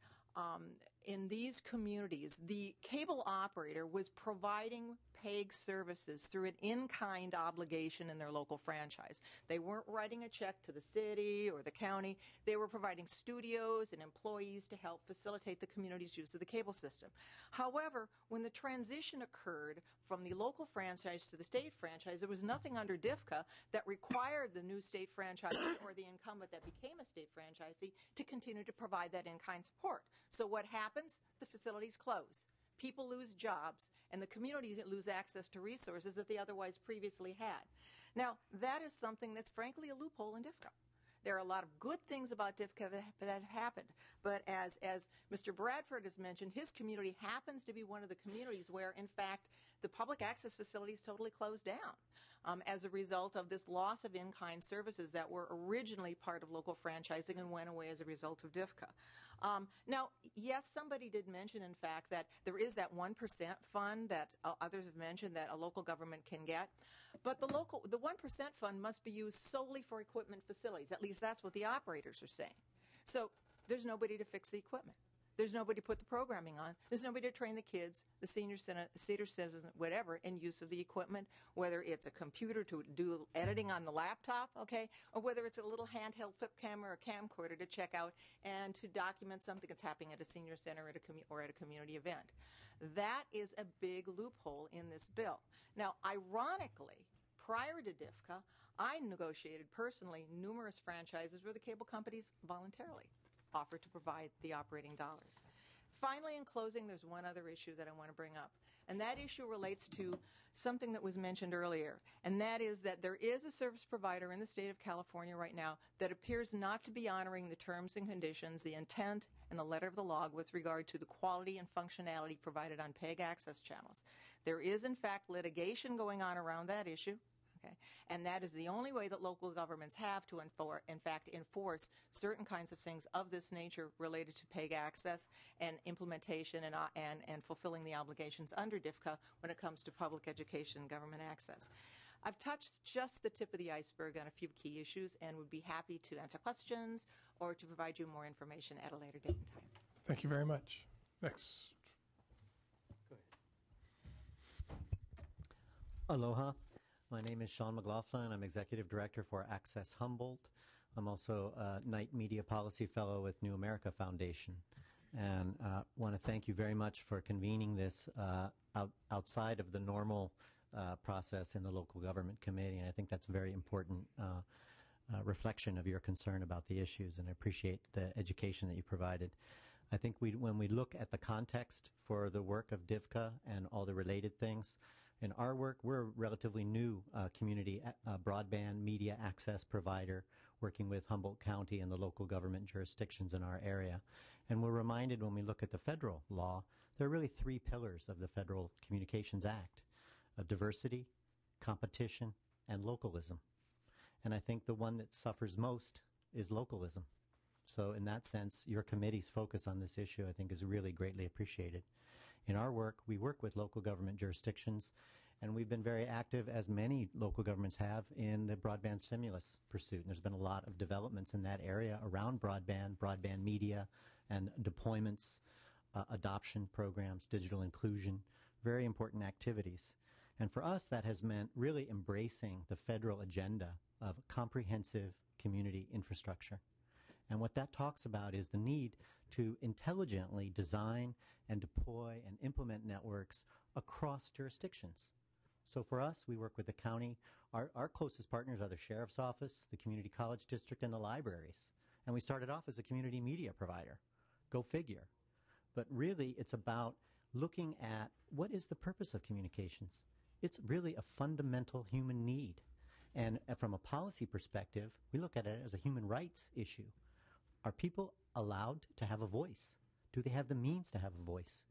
in these communities, the cable operator was providing PEG services through an in-kind obligation in their local franchise. They weren't writing a check to the city or the county. They were providing studios and employees to help facilitate the community's use of the cable system. However, when the transition occurred from the local franchise to the state franchise, there was nothing under DIFCA that required the new state franchise or the incumbent that became a state franchisee to continue to provide that in-kind support. So what happens? The facilities close. People lose jobs, and the communities lose access to resources that they otherwise previously had. Now, that is something that's frankly a loophole in DIFCA. There are a lot of good things about DIFCA that have happened, but as Mr. Bradford has mentioned, his community happens to be one of the communities where, in fact, the public access facilities totally closed down as a result of this loss of in-kind services that were originally part of local franchising and went away as a result of DIFCA. Now, yes, somebody did mention, in fact, that there is that 1% fund that others have mentioned that a local government can get, but the 1% fund must be used solely for equipment facilities. At least that's what the operators are saying. So there's nobody to fix the equipment. There's nobody to put the programming on. There's nobody to train the kids, the senior citizens, whatever, in use of the equipment, whether it's a computer to do editing on the laptop, okay, or whether it's a little handheld flip camera or camcorder to check out and to document something that's happening at a senior center or at a community event. That is a big loophole in this bill. Now, ironically, prior to DIFCA, I negotiated personally numerous franchises where the cable companies voluntarily offer to provide the operating dollars. Finally, in closing, there's one other issue that I want to bring up, and that issue relates to something that was mentioned earlier, and that is that there is a service provider in the state of California right now that appears not to be honoring the terms and conditions, the intent, and the letter of the law with regard to the quality and functionality provided on PEG access channels. There is, in fact, litigation going on around that issue. Okay. And that is the only way that local governments have to, enforce certain kinds of things of this nature related to PEG access and implementation and fulfilling the obligations under DFCA when it comes to public education and government access. I've touched just the tip of the iceberg on a few key issues and would be happy to answer questions or to provide you more information at a later date and time. Thank you very much. Next. Aloha. My name is Sean McLaughlin. I'm Executive Director for Access Humboldt. I'm also a Knight Media Policy Fellow with New America Foundation. And want to thank you very much for convening this outside of the normal process in the local government committee. And I think that's a very important reflection of your concern about the issues, and I appreciate the education that you provided. I think when we look at the context for the work of DFCA and all the related things, in our work, we're a relatively new community broadband media access provider working with Humboldt County and the local government jurisdictions in our area. And we're reminded when we look at the federal law, there are really three pillars of the Federal Communications Act: diversity, competition, and localism. And I think the one that suffers most is localism. So in that sense, your committee's focus on this issue, I think, is really greatly appreciated. In our work, we work with local government jurisdictions, and we've been very active, as many local governments have, in the broadband stimulus pursuit. And there's been a lot of developments in that area around broadband media, and deployments, adoption programs, digital inclusion, very important activities. And for us, that has meant really embracing the federal agenda of comprehensive community infrastructure. And what that talks about is the need to intelligently design and deploy and implement networks across jurisdictions. So for us, we work with the county. Our closest partners are the sheriff's office, the community college district, and the libraries. And we started off as a community media provider. Go figure. But really, it's about looking at what is the purpose of communications. It's really a fundamental human need. And from a policy perspective, we look at it as a human rights issue. Are people allowed to have a voice? Do they have the means to have a voice?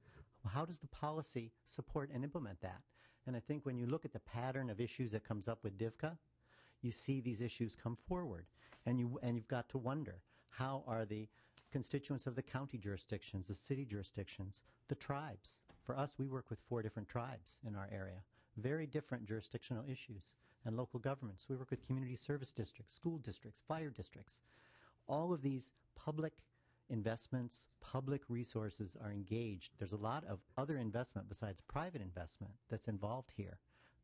Well, how does the policy support and implement that? And I think when you look at the pattern of issues that comes up with DFCA, you see these issues come forward. And you've got to wonder, how are the constituents of the county jurisdictions, the city jurisdictions, the tribes? For us, we work with 4 different tribes in our area. Very different jurisdictional issues. And local governments. We work with community service districts, school districts, fire districts. All of these public investments, public resources are engaged. There's a lot of other investment besides private investment that's involved here.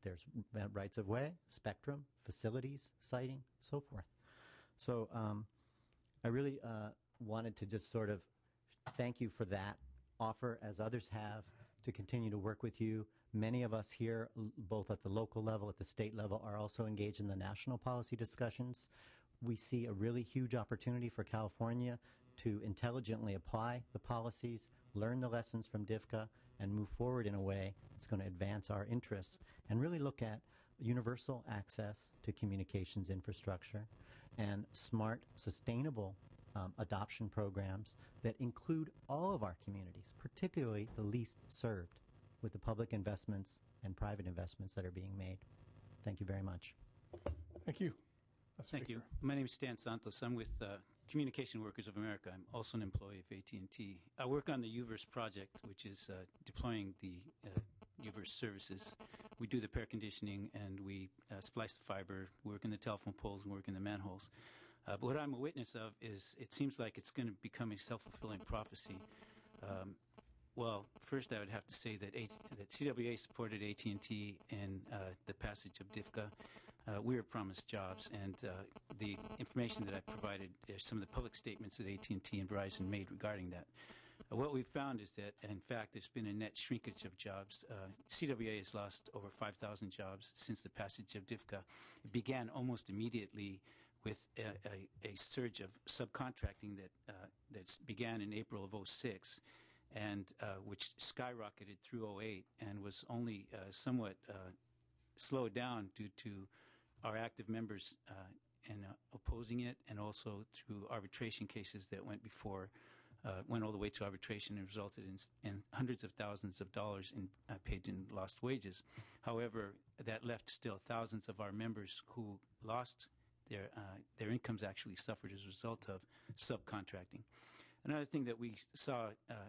There's rights of way, spectrum, facilities, siting, so forth. So I really wanted to just sort of thank you for that offer, as others have, to continue to work with you. Many of us here, both at the local level, at the state level, are also engaged in the national policy discussions. We see a really huge opportunity for California to intelligently apply the policies, learn the lessons from DFCA, and move forward in a way that's going to advance our interests and really look at universal access to communications infrastructure and smart, sustainable adoption programs that include all of our communities, particularly the least served, with the public investments and private investments that are being made. Thank you very much. Thank you. Thank you. My name is Stan Santos. I'm with Communication Workers of America. I'm also an employee of AT&T. I work on the UVerse project, which is deploying the UVerse services. We do the pair conditioning, and we splice the fiber, work in the telephone poles, and work in the manholes. But what I'm a witness of is it seems like it's going to become a self-fulfilling prophecy. Well, first I would have to say that CWA supported AT&T in the passage of DFCA. We were promised jobs, and the information that I provided is some of the public statements that AT&T and Verizon made regarding that. What we've found is that, in fact, there's been a net shrinkage of jobs. CWA has lost over 5,000 jobs since the passage of DFCA. It began almost immediately with a surge of subcontracting that began in April of '06, and which skyrocketed through '08 and was only somewhat slowed down due to our active members in opposing it, and also through arbitration cases that went all the way to arbitration and resulted in hundreds of thousands of dollars paid in lost wages. However, that left still thousands of our members who lost their incomes, actually suffered as a result of subcontracting. Another thing that we saw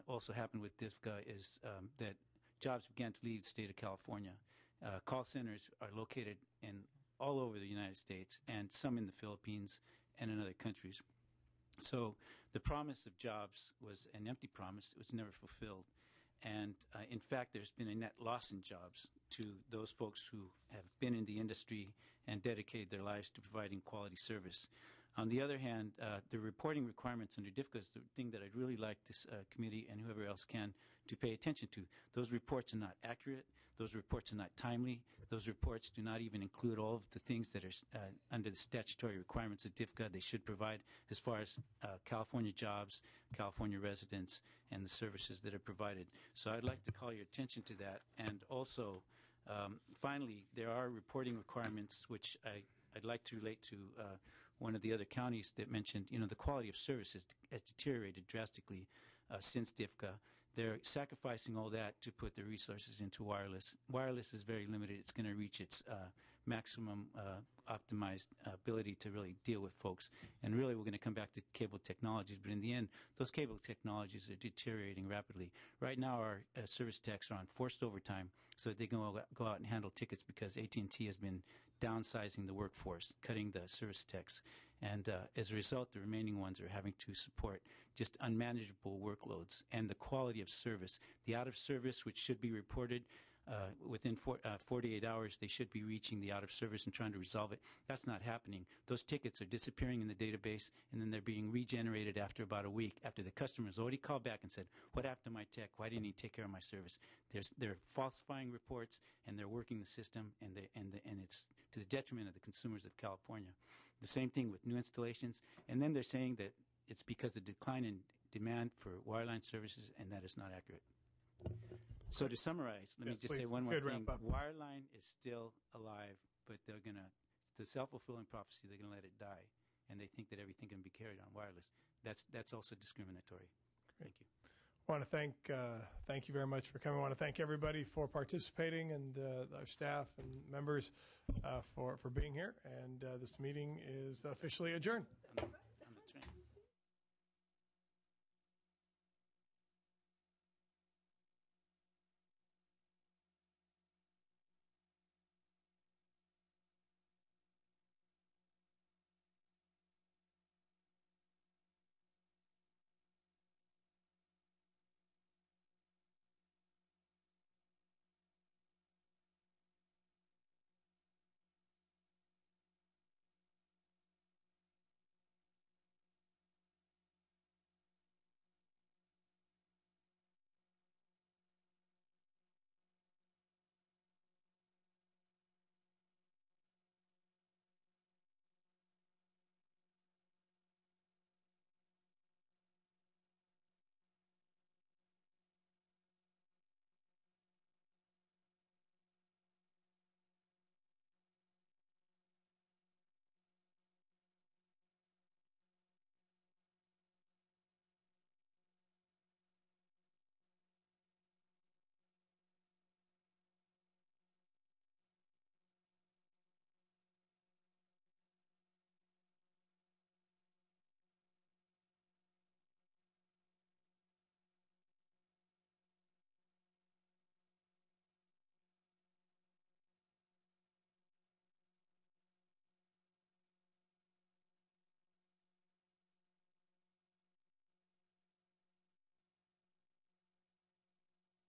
also happen with DIFCA is that jobs began to leave the state of California. Call centers are located all over the United States, and some in the Philippines and in other countries. So the promise of jobs was an empty promise. It was never fulfilled. And in fact, there's been a net loss in jobs to those folks who have been in the industry and dedicated their lives to providing quality service. On the other hand, the reporting requirements under DIFCA is the thing that I'd really like this committee and whoever else can to pay attention to. Those reports are not accurate. Those reports are not timely. Those reports do not even include all of the things that are under the statutory requirements of DIFCA they should provide as far as California jobs, California residents, and the services that are provided. So I'd like to call your attention to that. And also, finally, there are reporting requirements which I'd like to relate to one of the other counties that mentioned, the quality of service has deteriorated drastically since DIFCA. They're sacrificing all that to put their resources into wireless. Wireless is very limited. It's going to reach its maximum optimized ability to really deal with folks. And really, we're going to come back to cable technologies. But in the end, those cable technologies are deteriorating rapidly. Right now, our service techs are on forced overtime so that they can go out and handle tickets because AT&T has been downsizing the workforce, cutting the service techs. And as a result, the remaining ones are having to support just unmanageable workloads and the quality of service. The out of service, which should be reported within 48 hours, they should be reaching the out of service and trying to resolve it. That's not happening. Those tickets are disappearing in the database, and then they're being regenerated after about a week, after the customer's already called back and said, what happened to my tech? Why didn't he take care of my service? They're falsifying reports, and they're working the system, and it's to the detriment of the consumers of California. The same thing with new installations. And then they're saying that it's because of decline in demand for wireline services, and that is not accurate. So to summarize, let me just say one more thing. Wireline is still alive, but they're going to, the self-fulfilling prophecy, they're going to let it die, and they think that everything can be carried on wireless. That's also discriminatory. Thank you. I want to thank you very much for coming. I want to thank everybody for participating, and our staff and members for being here. And this meeting is officially adjourned.